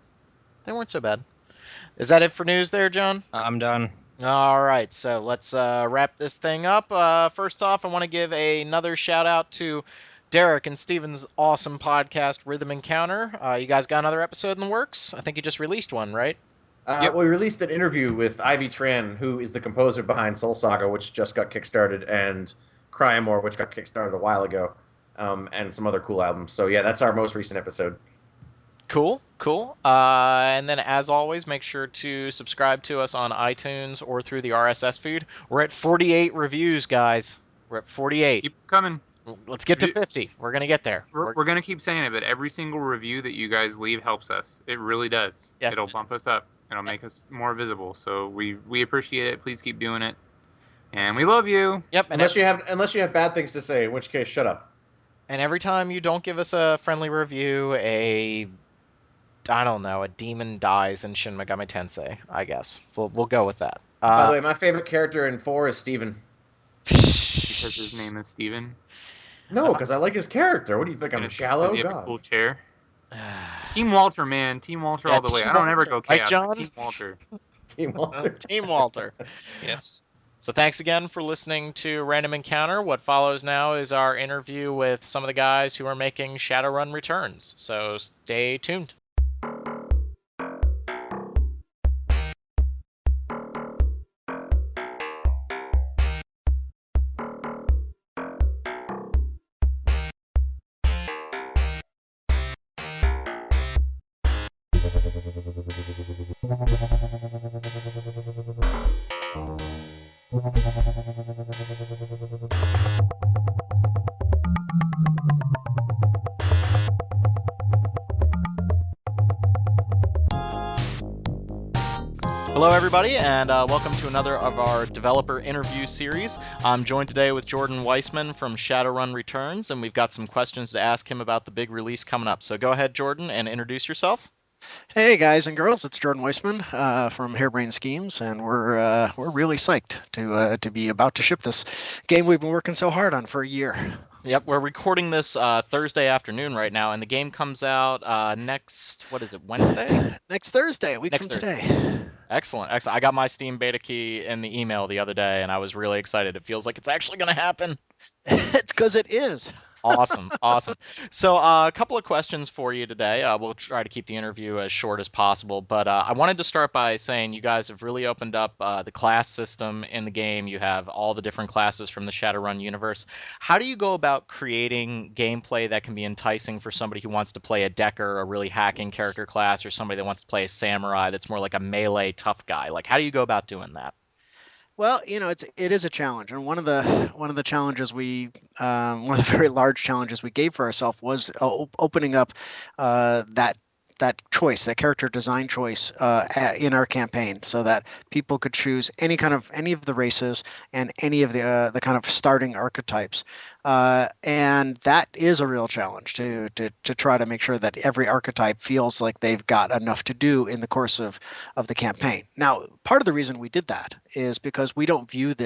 They weren't so bad. Is that it for news there, John? I'm done. All right, so let's wrap this thing up. First off, I want to give another shout out to Derek and Steven's awesome podcast, Rhythm Encounter. You guys got another episode in the works? I think you just released one, right? Yep. We released an interview with Ivy Tran, who is the composer behind Soul Saga, which just got kickstarted, and Cryamore, which got kickstarted a while ago, and some other cool albums. So yeah, that's our most recent episode. Cool. And then, as always, make sure to subscribe to us on iTunes or through the RSS feed. We're at 48 reviews, guys. We're at 48. Keep coming. Let's get to 50. We're going to get there. We're going to keep saying it, but every single review that you guys leave helps us. It really does. Yes. It'll bump us up. It'll make us more visible. So we appreciate it. Please keep doing it. And we love you. Yep. And Unless you have bad things to say, in which case, shut up. And every time you don't give us a friendly review, a demon dies in Shin Megami Tensei, I guess. We'll go with that. By the way, my favorite character in 4 is Steven. Because his name is Steven. No, because I like his character. What do you think? I'm shallow? Does he have a God. cool chair? Team Walter, man. Team Walter all the way. Team I don't ever Walter. go chaos. Right, John? Team Walter. Team Walter. Team Walter. Yes. So thanks again for listening to Random Encounter. What follows now is our interview with some of the guys who are making Shadowrun Returns. So stay tuned. Hello, everybody, and welcome to another of our developer interview series. I'm joined today with Jordan Weissman from Shadowrun Returns, and we've got some questions to ask him about the big release coming up. So go ahead, Jordan, and introduce yourself. Hey guys and girls, it's Jordan Weissman from Harebrained Schemes, and we're really psyched to be about to ship this game we've been working so hard on for a year. Yep, we're recording this Thursday afternoon right now, and the game comes out next, Wednesday? Next Thursday, a week Next from Thursday. today. Excellent. I got my Steam beta key in the email the other day, and I was really excited. It feels like it's actually going to happen. It's because it is. Awesome. So a couple of questions for you today. We'll try to keep the interview as short as possible, but I wanted to start by saying you guys have really opened up the class system in the game. You have all the different classes from the Shadowrun universe. How do you go about creating gameplay that can be enticing for somebody who wants to play a Decker, a really hacking character class, or somebody that wants to play a samurai that's more like a melee tough guy? Like, how do you go about doing that? Well, it is a challenge, and one of the challenges one of the very large challenges we gave for ourselves was opening up that choice, that character design choice in our campaign, so that people could choose any of the races and any of the kind of starting archetypes, and that is a real challenge to try to make sure that every archetype feels like they've got enough to do in the course of the campaign. Now, part of the reason we did that is because we don't view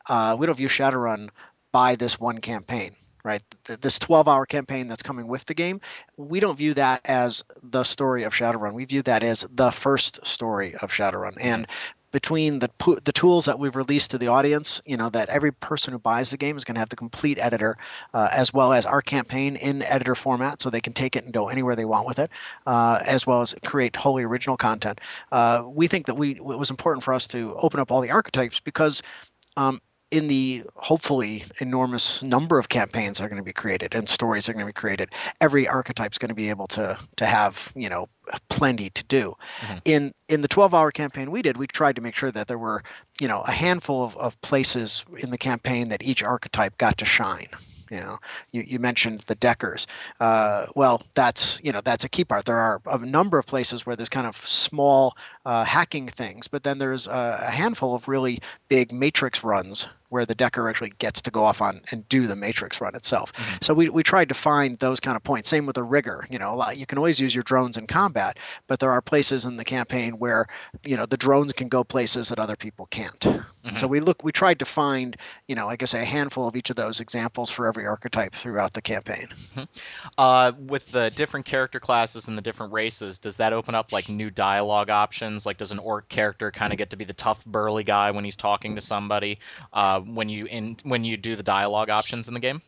Shadowrun by this one campaign. Right, this 12-hour campaign that's coming with the game, we don't view that as the story of Shadowrun. We view that as the first story of Shadowrun. And between the tools that we've released to the audience, that every person who buys the game is going to have the complete editor, as well as our campaign in editor format, so they can take it and go anywhere they want with it, as well as create wholly original content. We think that it was important for us to open up all the archetypes because in the hopefully enormous number of campaigns that are going to be created and stories that are going to be created, every archetype is going to be able to have plenty to do. Mm-hmm. In the 12-hour campaign we tried to make sure that there were a handful of places in the campaign that each archetype got to shine. You mentioned the Deckers. Well, that's that's a key part. There are a number of places where there's kind of small hacking things, but then there's a handful of really big matrix runs where the Decker actually gets to go off on and do the matrix run itself. Mhm. So we tried to find those kind of points. Same with the rigger. You can always use your drones in combat, but there are places in the campaign where the drones can go places that other people can't. Mhm. So we tried to find like I say, a handful of each of those examples for every archetype throughout the campaign. With the different character classes and the different races, does that open up like new dialogue options? Like, does an orc character kind of get to be the tough, burly guy when he's talking to somebody? When you do the dialogue options in the game?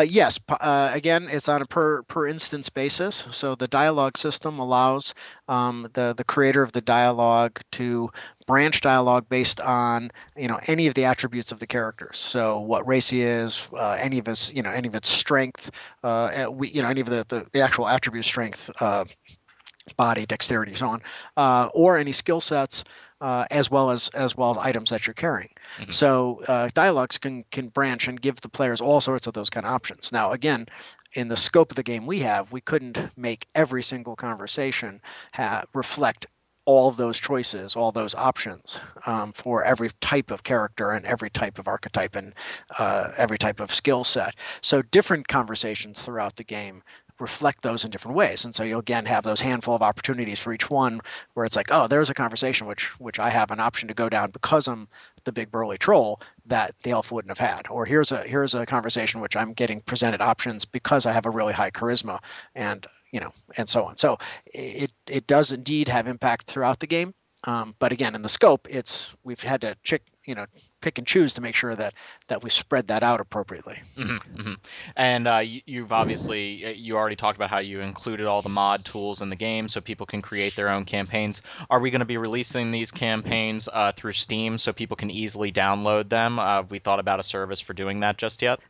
Yes. Again, it's on a per instance basis. So the dialogue system allows the creator of the dialogue to branch dialogue based on any of the attributes of the characters. So what race he is, any of his any of its strength, any of the actual attribute strength, body, dexterity, so on, or any skill sets. As well as items that you're carrying. Mhm. So dialogues can branch and give the players all sorts of those kind of options. Now, again, in the scope of the game we couldn't make every single conversation reflect all of those choices, all those options for every type of character and every type of archetype and every type of skill set. So different conversations throughout the game reflect those in different ways, and so you'll again have those handful of opportunities for each one where it's like, oh, there's a conversation which I have an option to go down because I'm the big burly troll that the elf wouldn't have had, or here's a conversation which I'm getting presented options because I have a really high charisma, and and so on. So it does indeed have impact throughout the game, but again, in the scope, we've had to pick and choose to make sure that we spread that out appropriately. Mm-hmm, mm-hmm. And you've obviously you already talked about how you included all the mod tools in the game so people can create their own campaigns. Are we going to be releasing these campaigns through Steam so people can easily download them? Have we thought about a service for doing that just yet?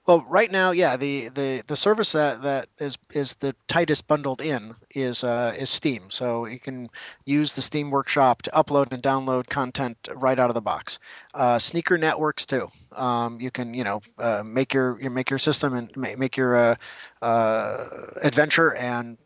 Well, right now, yeah, the service that is the tightest bundled in is Steam. So you can use the Steam Workshop to upload and download content right out of the box. Sneaker Networks too. You can make your system and make your adventure and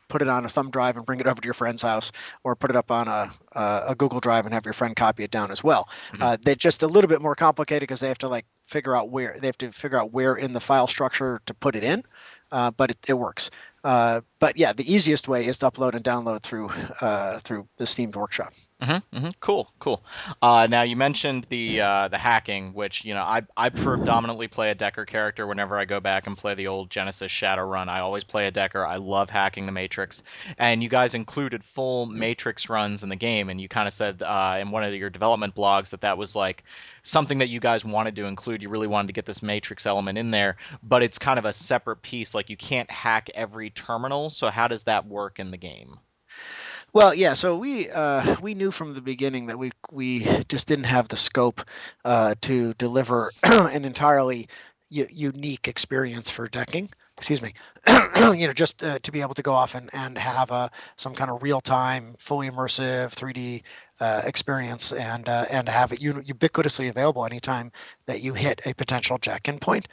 put it on a thumb drive and bring it over to your friend's house, or put it up on a Google Drive and have your friend copy it down as well. Mhm. They're just a little bit more complicated because they have to figure out where in the file structure to put it in, but it works. But yeah, the easiest way is to upload and download through the Steam Workshop. Mm-hmm, mm-hmm. Cool. Now you mentioned the hacking, which I predominantly play a Decker character whenever I go back and play the old Genesis Shadowrun. I always play a Decker. I love hacking the Matrix, and you guys included full Matrix runs in the game, and you kind of said in one of your development blogs that was like something that you guys wanted to include. You really wanted to get this Matrix element in there, but it's kind of a separate piece. Like you can't hack every terminal. So how does that work in the game? Well, yeah. So we knew from the beginning that we just didn't have the scope to deliver an entirely unique experience for decking. Excuse me. Just to be able to go off and have some kind of real time, fully immersive 3D experience, and have it ubiquitously available anytime that you hit a potential jack-in point.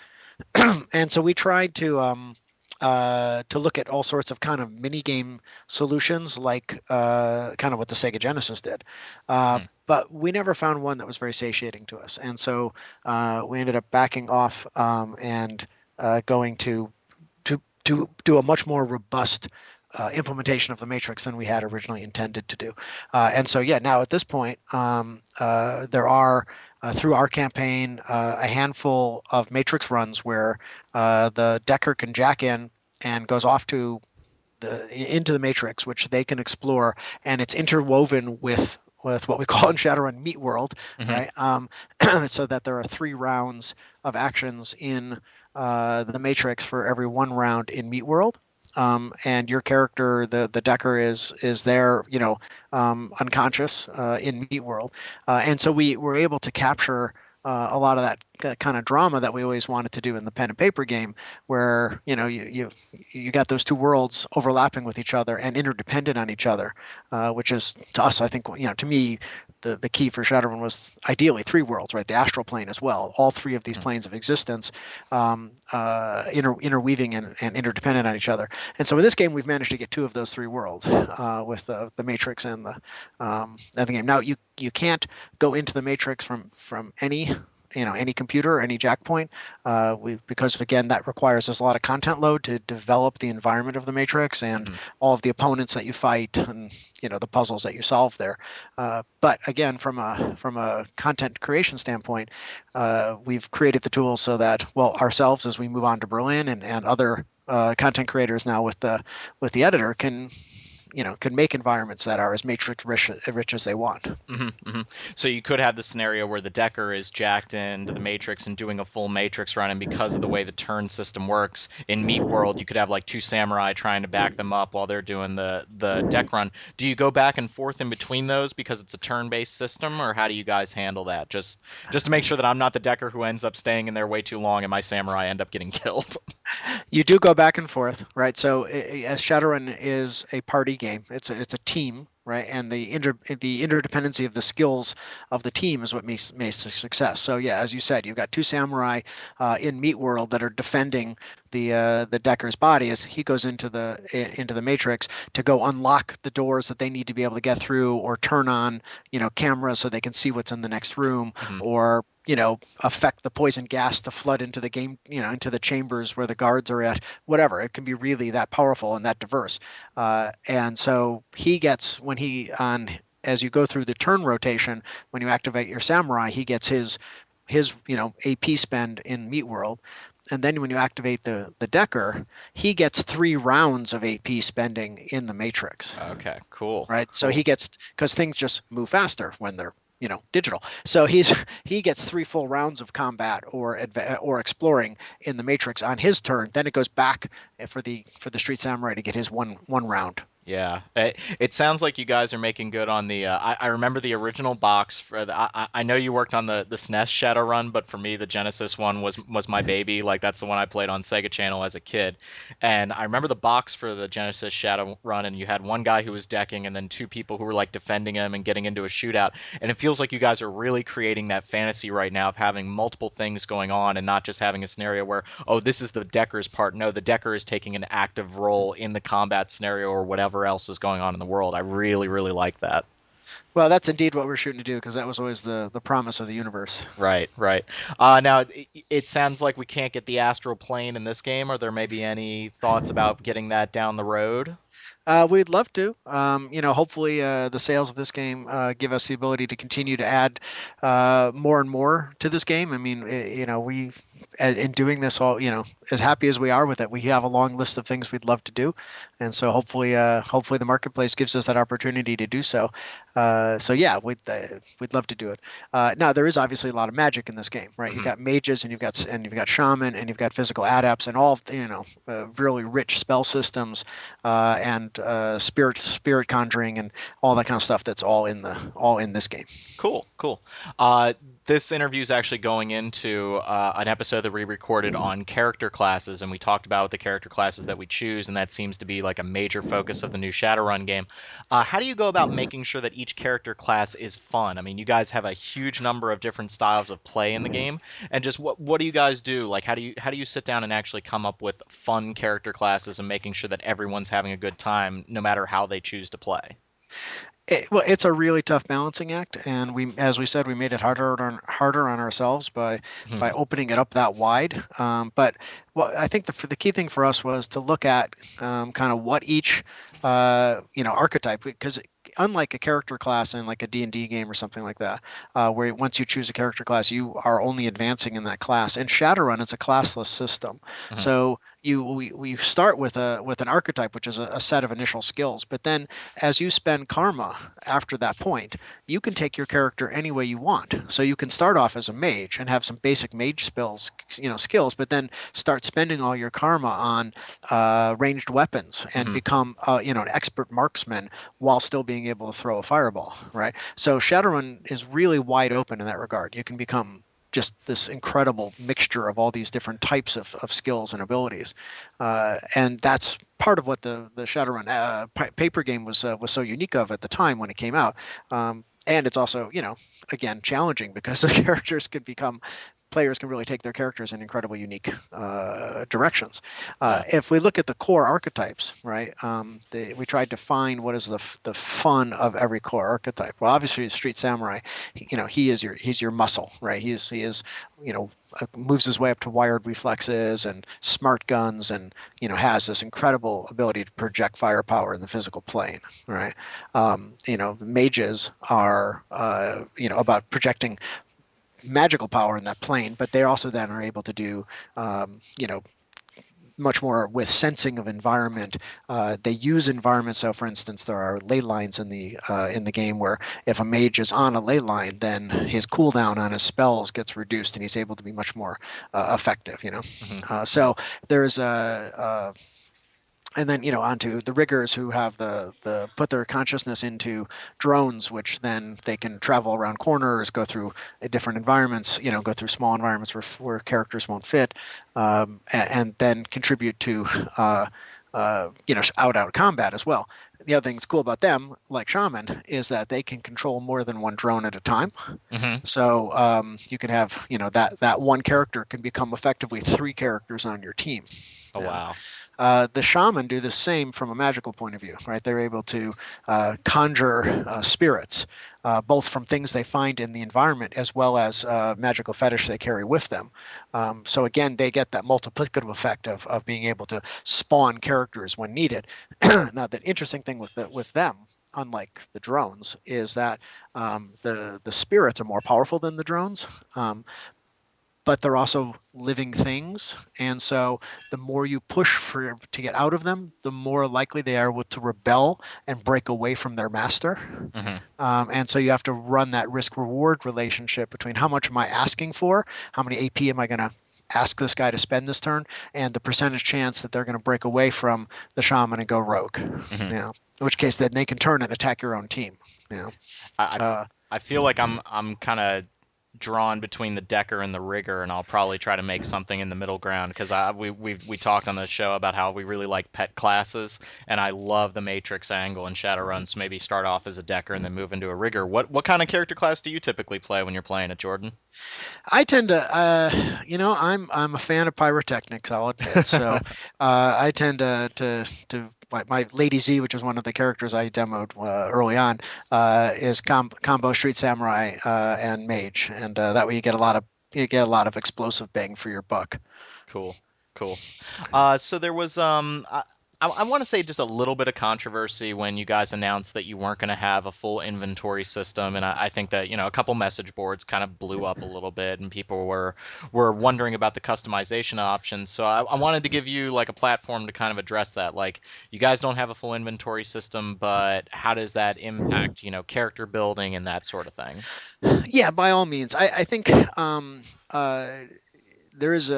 And so we tried to look at all sorts of kind of mini game solutions, like kind of what the Sega Genesis did, but we never found one that was very satiating to us, and so we ended up backing off and going to do a much more robust implementation of the Matrix than we had originally intended to do. And so yeah, now at this point, there are through our campaign a handful of Matrix runs where the Decker can jack in and goes off into the Matrix, which they can explore, and it's interwoven with what we call in Shadowrun Meat World, Mm-hmm. right? So that there are 3 rounds of actions in the Matrix for every 1 round in Meat World. And your character, the Decker, is there, unconscious in Meat World, and so we were able to capture a lot of that kind of drama that we always wanted to do in the pen and paper game, where you got those 2 worlds overlapping with each other and interdependent on each other, which is to us, I think, to me, the key for Shadowrun was ideally 3 worlds, right? The astral plane as well. All 3 of these planes of existence interweaving and interdependent on each other. And so in this game, we've managed to get 2 of those 3 worlds with the Matrix and the game. Now you can't go into the Matrix from any computer, any jack point, because again that requires us a lot of content load to develop the environment of the Matrix and all of the opponents that you fight and the puzzles that you solve there. But again, from a content creation standpoint, we've created the tools so that ourselves as we move on to Berlin and other content creators now with the editor can make environments that are as matrix rich as they want. So you could have the scenario where the Decker is jacked into the Matrix and doing a full Matrix run, and because of the way the turn system works in Meat World, you could have like 2 samurai trying to back them up while they're doing the deck run. Do you go back and forth in between those because it's a turn-based system, or how do you guys handle that? Just to make sure that I'm not the Decker who ends up staying in there way too long and my samurai end up getting killed. You do go back and forth, right? So as Shadowrun is a party game, it's a team, right? And the interdependency of the skills of the team is what makes a success. So yeah, as you said, you've got 2 samurai in Meat World that are defending the Decker's body as he goes into the Matrix to go unlock the doors that they need to be able to get through, or turn on cameras so they can see what's in the next room, or affect the poison gas to flood into the game, into the chambers where the guards are at, whatever. It can be really that powerful and that diverse. And so he gets, as you go through the turn rotation, when you activate your samurai, he gets his AP spend in Meat World. And then when you activate the Decker, he gets 3 rounds of AP spending in the Matrix. Okay, cool. Right. So he gets, because things just move faster when they're digital. So he gets 3 full rounds of combat or exploring in the Matrix on his turn. Then it goes back for the Street Samurai to get his one round. Yeah, it sounds like you guys are making good on the. I remember the original box for the. I know you worked on the SNES Shadowrun, but for me the Genesis one was my baby. Like that's the one I played on Sega Channel as a kid, and I remember the box for the Genesis Shadowrun, and you had one guy who was decking, and then 2 people who were like defending him and getting into a shootout. And it feels like you guys are really creating that fantasy right now of having multiple things going on and not just having a scenario where this is the Decker's part. No, the Decker is taking an active role in the combat scenario or whatever else is going on in the world. I really, really like that. Well, that's indeed what we're shooting to do, because that was always the promise of the universe. Right. Now, it sounds like we can't get the astral plane in this game. Are there maybe any thoughts about getting that down the road? We'd love to. Hopefully the sales of this game give us the ability to continue to add more and more to this game. I mean, we in doing this all, as happy as we are with it, we have a long list of things we'd love to do, and so hopefully the marketplace gives us that opportunity to do so. So yeah, we'd love to do it. Now there is obviously a lot of magic in this game, right? You've got mages and you've got shaman and you've got physical adepts and all really rich spell systems and spirit conjuring and all that kind of stuff that's all in this game. Cool. This interview is actually going into an episode that we recorded on character classes, and we talked about the character classes that we choose, and that seems to be like a major focus of the new Shadowrun game. How do you go about making sure that each character class is fun? I mean, you guys have a huge number of different styles of play in the game, and just what do you guys do? Like, how do you sit down and actually come up with fun character classes and making sure that everyone's having a good time, no matter how they choose to play? It's a really tough balancing act, and as we said, we made it harder on ourselves by opening it up that wide. But I think the key thing for us was to look at kind of what each archetype, because unlike a character class in like a D&D game or something like that, where once you choose a character class, you are only advancing in that class. In Shadowrun, it's a classless system, so we start with an archetype, which is a set of initial skills. But then, as you spend karma after that point, you can take your character any way you want. So you can start off as a mage and have some basic mage skills, but then start spending all your karma on ranged weapons and become an expert marksman while still being able to throw a fireball. Right. So Shadowrun is really wide open in that regard. You can become just this incredible mixture of all these different types of skills and abilities, and that's part of what the Shadowrun paper game was so unique of at the time when it came out. And it's also, again, challenging because the characters could become players can really take their characters in incredibly unique directions. If we look at the core archetypes, right, we tried to find what is the fun of every core archetype. Well, obviously, Street Samurai, he's your muscle, right? He is moves his way up to wired reflexes and smart guns, and has this incredible ability to project firepower in the physical plane, right? Mages are about projecting magical power in that plane, but they also then are able to do, much more with sensing of environment. They use environment. So, for instance, there are ley lines in the game where if a mage is on a ley line, then his cooldown on his spells gets reduced, and he's able to be much more effective. So there's and then onto the riggers who have the put their consciousness into drones, which then they can travel around corners, go through different environments, go through small environments where characters won't fit, and then contribute to out combat as well. The other thing that's cool about them, like Shaman, is that they can control more than one drone at a time. So you can have that one character can become effectively 3 characters on your team. Oh, wow. The shaman do the same from a magical point of view, right? They're able to conjure spirits, both from things they find in the environment as well as magical fetish they carry with them. So again, they get that multiplicative effect of being able to spawn characters when needed. Now, the interesting thing with them, unlike the drones, is that the spirits are more powerful than the drones. But they're also living things, and so the more you push to get out of them, the more likely they are to rebel and break away from their master. And so you have to run that risk-reward relationship between how much am I asking for, how many AP am I going to ask this guy to spend this turn, and the percentage chance that they're going to break away from the shaman and go rogue. In which case, then they can turn and attack your own team. I feel like I'm kind of drawn between the decker and the rigger, and I'll probably try to make something in the middle ground, because we talked on the show about how we really like pet classes, and I love the Matrix angle in Shadowrun, so maybe start off as a decker and then move into a rigger. What kind of character class do you typically play when you're playing it, Jordan? I tend to, I'm a fan of pyrotechnics, I'll admit. So I tend to my Lady Z, which is one of the characters I demoed early on, is combo Street Samurai and Mage, and that way you get a lot of explosive bang for your buck. Cool. So there was I want to say just a little bit of controversy when you guys announced that you weren't going to have a full inventory system, and I think that a couple message boards kind of blew up a little bit, and people were wondering about the customization options. So I wanted to give you like a platform to kind of address that. Like, you guys don't have a full inventory system, but how does that impact character building and that sort of thing? Yeah, by all means. I think there is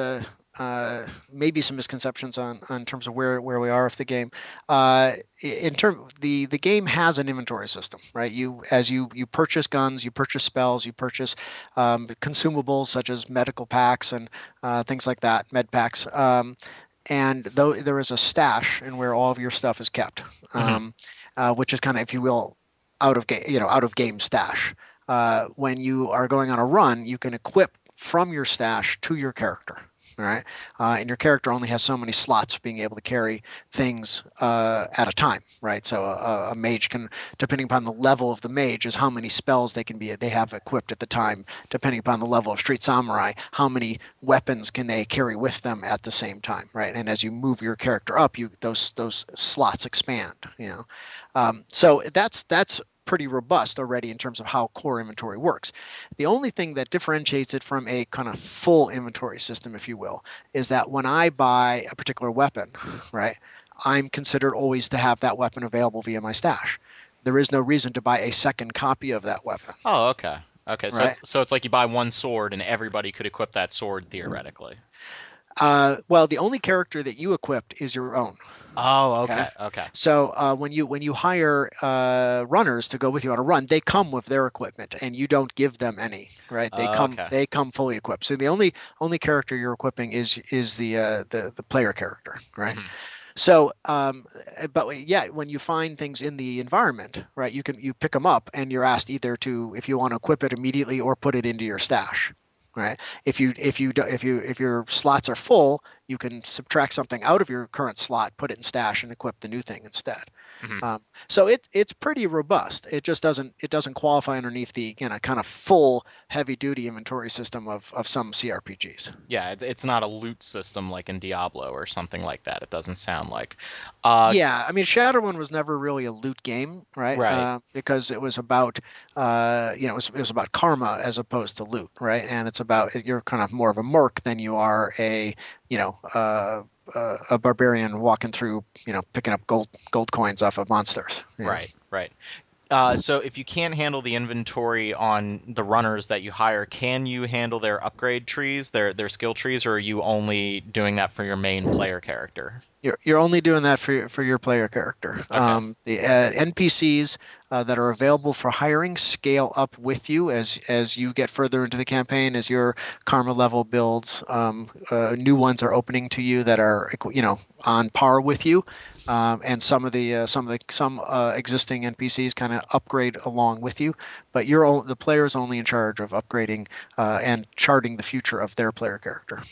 maybe some misconceptions on terms of where we are with the game. The game has an inventory system, right? You purchase guns, you purchase spells, you purchase consumables such as medical packs and things like that, med packs. And though there is a stash in where all of your stuff is kept, which is kind of, if you will, out of game stash. When you are going on a run, you can equip from your stash to your character. All right, and your character only has so many slots of being able to carry things at a time, right? So a mage can, depending upon the level of the mage, is how many spells they have equipped at the time. Depending upon the level of Street Samurai, how many weapons can they carry with them at the same time, right? And as you move your character up, those slots expand. So that's pretty robust already in terms of how core inventory works. The only thing that differentiates it from a kind of full inventory system, if you will, is that when I buy a particular weapon, right, I'm considered always to have that weapon available via my stash. There is no reason to buy a second copy of that weapon. Oh, okay. So right? It's like you buy one sword and everybody could equip that sword theoretically. Well, the only character that you equipped is your own. Oh, okay. So when you hire runners to go with you on a run, they come with their equipment, and you don't give them any, right? They come fully equipped. So the only character you're equipping is the player character, right? But yeah, when you find things in the environment, right, you pick them up and you're asked either to, if you want to equip it immediately or put it into your stash, right? If your slots are full, you can subtract something out of your current slot, put it in stash, and equip the new thing instead. So it's pretty robust. It just doesn't qualify underneath the kind of full heavy duty inventory system of some CRPGs. Yeah, it's not a loot system like in Diablo or something like that. It doesn't sound like. Yeah, I mean, Shadowrun was never really a loot game, right? Right. Because it was about, it was about karma as opposed to loot, right? And it's about, you're kind of more of a merc than you are a barbarian walking through, picking up gold coins off of monsters. Right. So if you can't handle the inventory on the runners that you hire, can you handle their upgrade trees, their skill trees, or are you only doing that for your main player character? You're only doing that for your player character. Okay. The NPCs that are available for hiring scale up with you as you get further into the campaign, as your karma level builds. New ones are opening to you that are on par with you, and some existing NPCs kind of upgrade along with you. But the player is only in charge of upgrading and charting the future of their player character.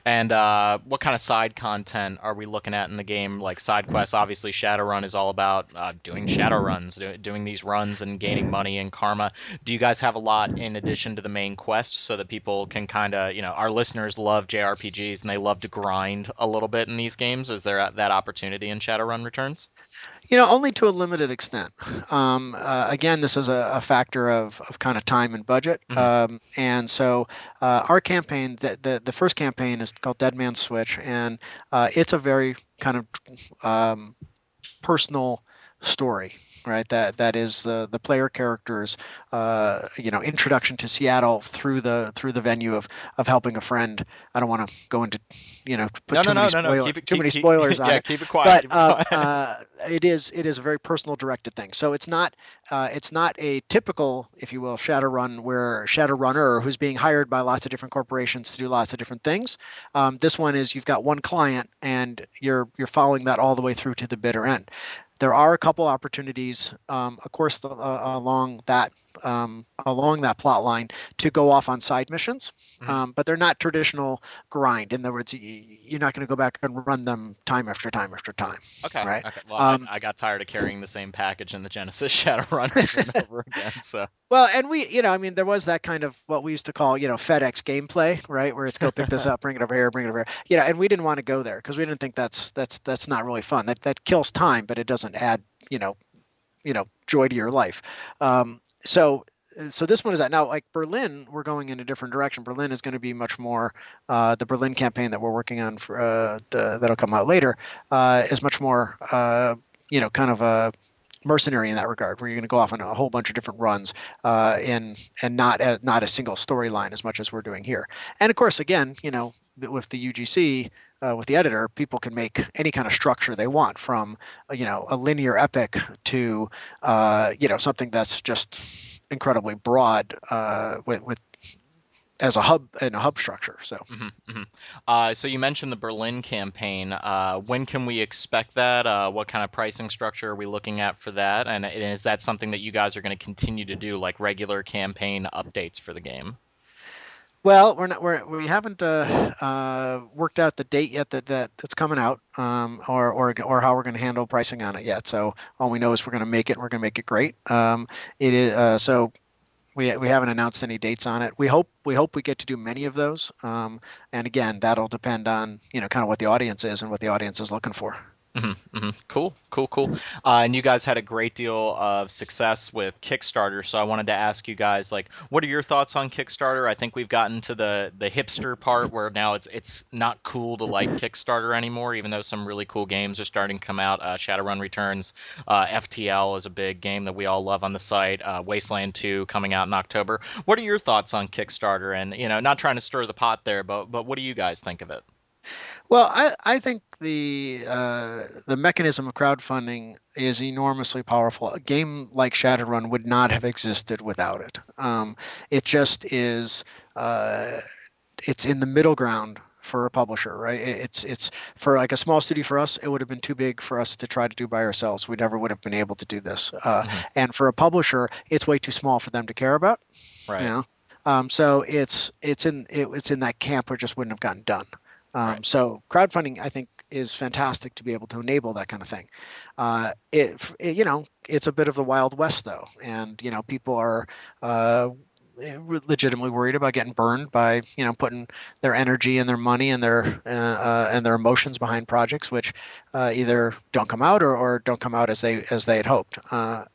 And what kind of side content are we looking at in the game? Like side quests, obviously Shadowrun is all about doing shadow runs, doing these runs and gaining money and karma. Do you guys have a lot in addition to the main quest so that people can kind of, our listeners love JRPGs and they love to grind a little bit in these games? Is there that opportunity in Shadowrun Returns? Only to a limited extent. Again, this is a factor of kind of time and budget. And so our campaign, the first campaign is called Dead Man's Switch, and it's a very kind of personal story. Right, that is the player character's introduction to Seattle through the venue of helping a friend. I don't want to go into put too many spoilers on it. Keep it quiet. But it is a very personal directed thing. So it's not a typical, if you will, Shadowrun where Shadowrunner who's being hired by lots of different corporations to do lots of different things. This one is you've got one client and you're following that all the way through to the bitter end. There are a couple opportunities, of course, along that plot line to go off on side missions, but they're not traditional grind. In other words, you're not going to go back and run them time after time after time. Okay. Right. Okay. Well, I got tired of carrying the same package in the Genesis Shadowrun over and over again. So. Well, and there was that kind of what we used to call, FedEx gameplay, right, where it's go pick this up, bring it over here, and we didn't want to go there because we didn't think that's not really fun. That kills time, but it doesn't add, joy to your life. So this one is that now, like Berlin, we're going in a different direction. Berlin is going to be much more the Berlin campaign that we're working on for that'll come out later is much more kind of a mercenary in that regard, where you're going to go off on a whole bunch of different runs and not a single storyline as much as we're doing here. And of course, again, with the UGC, with the editor, people can make any kind of structure they want, from a linear epic to something that's just incredibly broad with as a hub structure. So. So you mentioned the Berlin campaign. When can we expect that? What kind of pricing structure are we looking at for that? And is that something that you guys are going to continue to do, like regular campaign updates for the game? Well, we haven't worked out the date yet that's coming out, or how we're going to handle pricing on it yet. So all we know is we're going to make it. We're going to make it great. It is so. We haven't announced any dates on it. We hope we get to do many of those. And again, that'll depend on kind of what the audience is and what the audience is looking for. Cool. And you guys had a great deal of success with Kickstarter, so I wanted to ask you guys, like, what are your thoughts on Kickstarter? I think we've gotten to the hipster part where now it's not cool to like Kickstarter anymore, even though some really cool games are starting to come out. Shadowrun Returns, FTL is a big game that we all love on the site. Wasteland 2 coming out in October. What are your thoughts on Kickstarter? And not trying to stir the pot there, but what do you guys think of it? Well, I think the mechanism of crowdfunding is enormously powerful. A game like Shadowrun would not have existed without it. It just is. It's in the middle ground for a publisher, right? It's for like a small studio for us, it would have been too big for us to try to do by ourselves. We never would have been able to do this. And for a publisher, it's way too small for them to care about. Right. You know, so it's in that camp where it just wouldn't have gotten done. Right. So crowdfunding, I think, is fantastic to be able to enable that kind of thing. It's a bit of the Wild West though, and people are legitimately worried about getting burned by putting their energy and their money and their emotions behind projects which either don't come out or don't come out as they had hoped.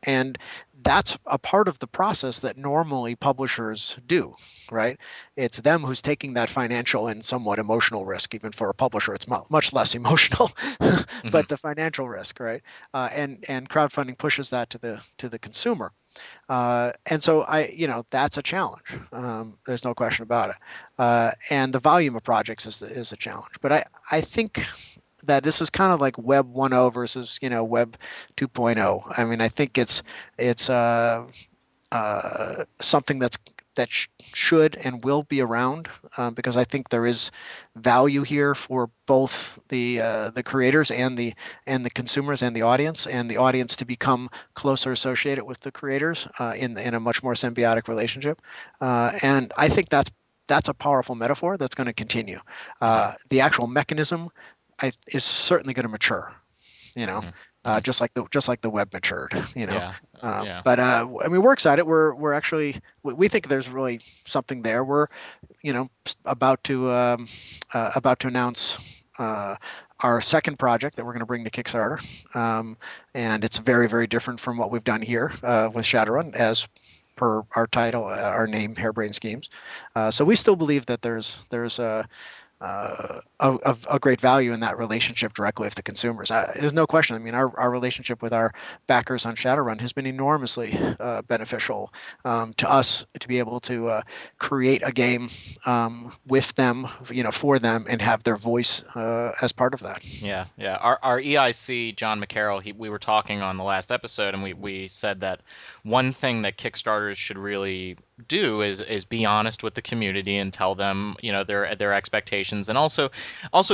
And that's a part of the process that normally publishers do, right? It's them who's taking that financial and somewhat emotional risk. Even for a publisher, it's much less emotional, but the financial risk, right? And crowdfunding pushes that to the consumer. And so that's a challenge. There's no question about it. And the volume of projects is a challenge. But I think that this is kind of like Web 1.0 versus Web 2.0. I mean, I think it's something that should and will be around because I think there is value here for both the creators and the consumers and the audience to become closer associated with the creators in a much more symbiotic relationship. And I think that's a powerful metaphor that's going to continue. The actual mechanism is certainly going to mature, just like the web matured, But I mean, we're excited. We're actually we think there's really something there. We're about to announce our second project that we're going to bring to Kickstarter, and it's very, very different from what we've done here with Shadowrun, as per our title, our name, Harebrained Schemes. So we still believe that there's a great value in that relationship directly with the consumers. There's no question. I mean, our relationship with our backers on Shadowrun has been enormously beneficial to us to be able to create a game with them, for them, and have their voice as part of that. Yeah. Our EIC, John McCarroll, we were talking on the last episode, and we said that one thing that Kickstarters should really do is be honest with the community and tell them their expectations, and also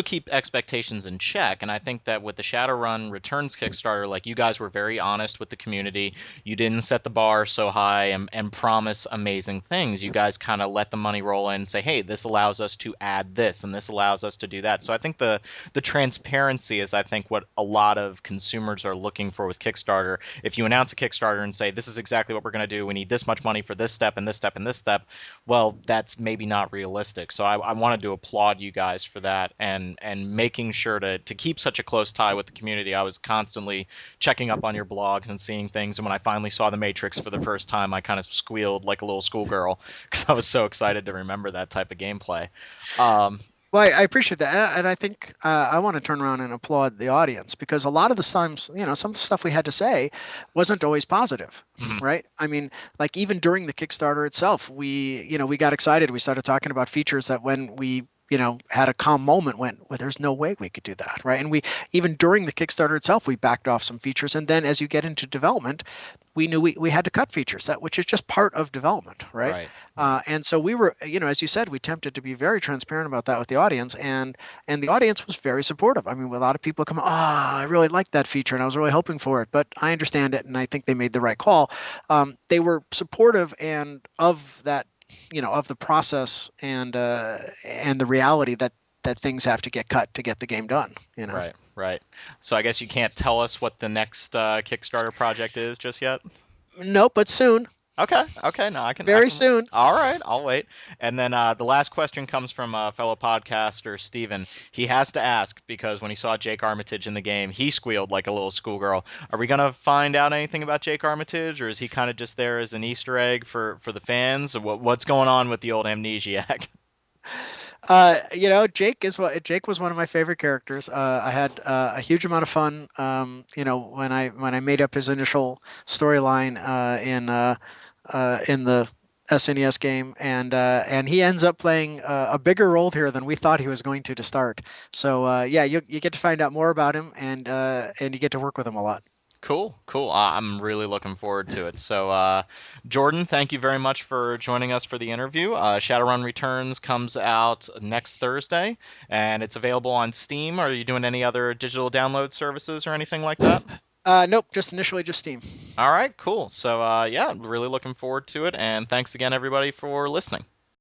keep expectations in check. And I think that with the Shadowrun Returns Kickstarter, like, you guys were very honest with the community. You didn't set the bar so high and promise amazing things. You guys kind of let the money roll in and say, hey, this allows us to add this and this allows us to do that. So I think the transparency is, I think, what a lot of consumers are looking for with Kickstarter. If you announce a Kickstarter and say, this is exactly what we're going to do, we need this much money for this step and this step and this step, well, that's maybe not realistic. So I wanted to applaud you guys for that and making sure to keep such a close tie with the community. I was constantly checking up on your blogs and seeing things, and when I finally saw The Matrix for the first time, I kind of squealed like a little schoolgirl because I was so excited to remember that type of gameplay. Well, I appreciate that, and I think I want to turn around and applaud the audience, because a lot of the times, some of the stuff we had to say wasn't always positive, right? I mean, like, even during the Kickstarter itself, we got excited. We started talking about features that when we had a calm moment went, well, there's no way we could do that, right? And we, even during the Kickstarter itself, we backed off some features. And then as you get into development, we knew we had to cut features, which is just part of development, right? And so we were, as you said, we attempted to be very transparent about that with the audience, and the audience was very supportive. I mean, a lot of people come, I really liked that feature and I was really hoping for it, but I understand it and I think they made the right call. They were supportive and of that, of the process and the reality that things have to get cut to get the game done. Right. So I guess you can't tell us what the next Kickstarter project is just yet? Nope, but soon. Okay. No, I can. Very soon. All right, I'll wait. And then the last question comes from a fellow podcaster, Steven. He has to ask, because when he saw Jake Armitage in the game, he squealed like a little schoolgirl. Are we going to find out anything about Jake Armitage, or is he kind of just there as an Easter egg for the fans? What's going on with the old amnesiac? Jake was one of my favorite characters. I had a huge amount of fun, when I made up his initial storyline in the SNES game, and he ends up playing a bigger role here than we thought he was going to start. So you get to find out more about him, and you get to work with him a lot. Cool. I'm really looking forward to it. So, Jordan, thank you very much for joining us for the interview. Shadowrun Returns comes out next Thursday, and it's available on Steam. Are you doing any other digital download services or anything like that? Nope, just initially just Steam. All right, cool. So, yeah, really looking forward to it, and thanks again, everybody, for listening.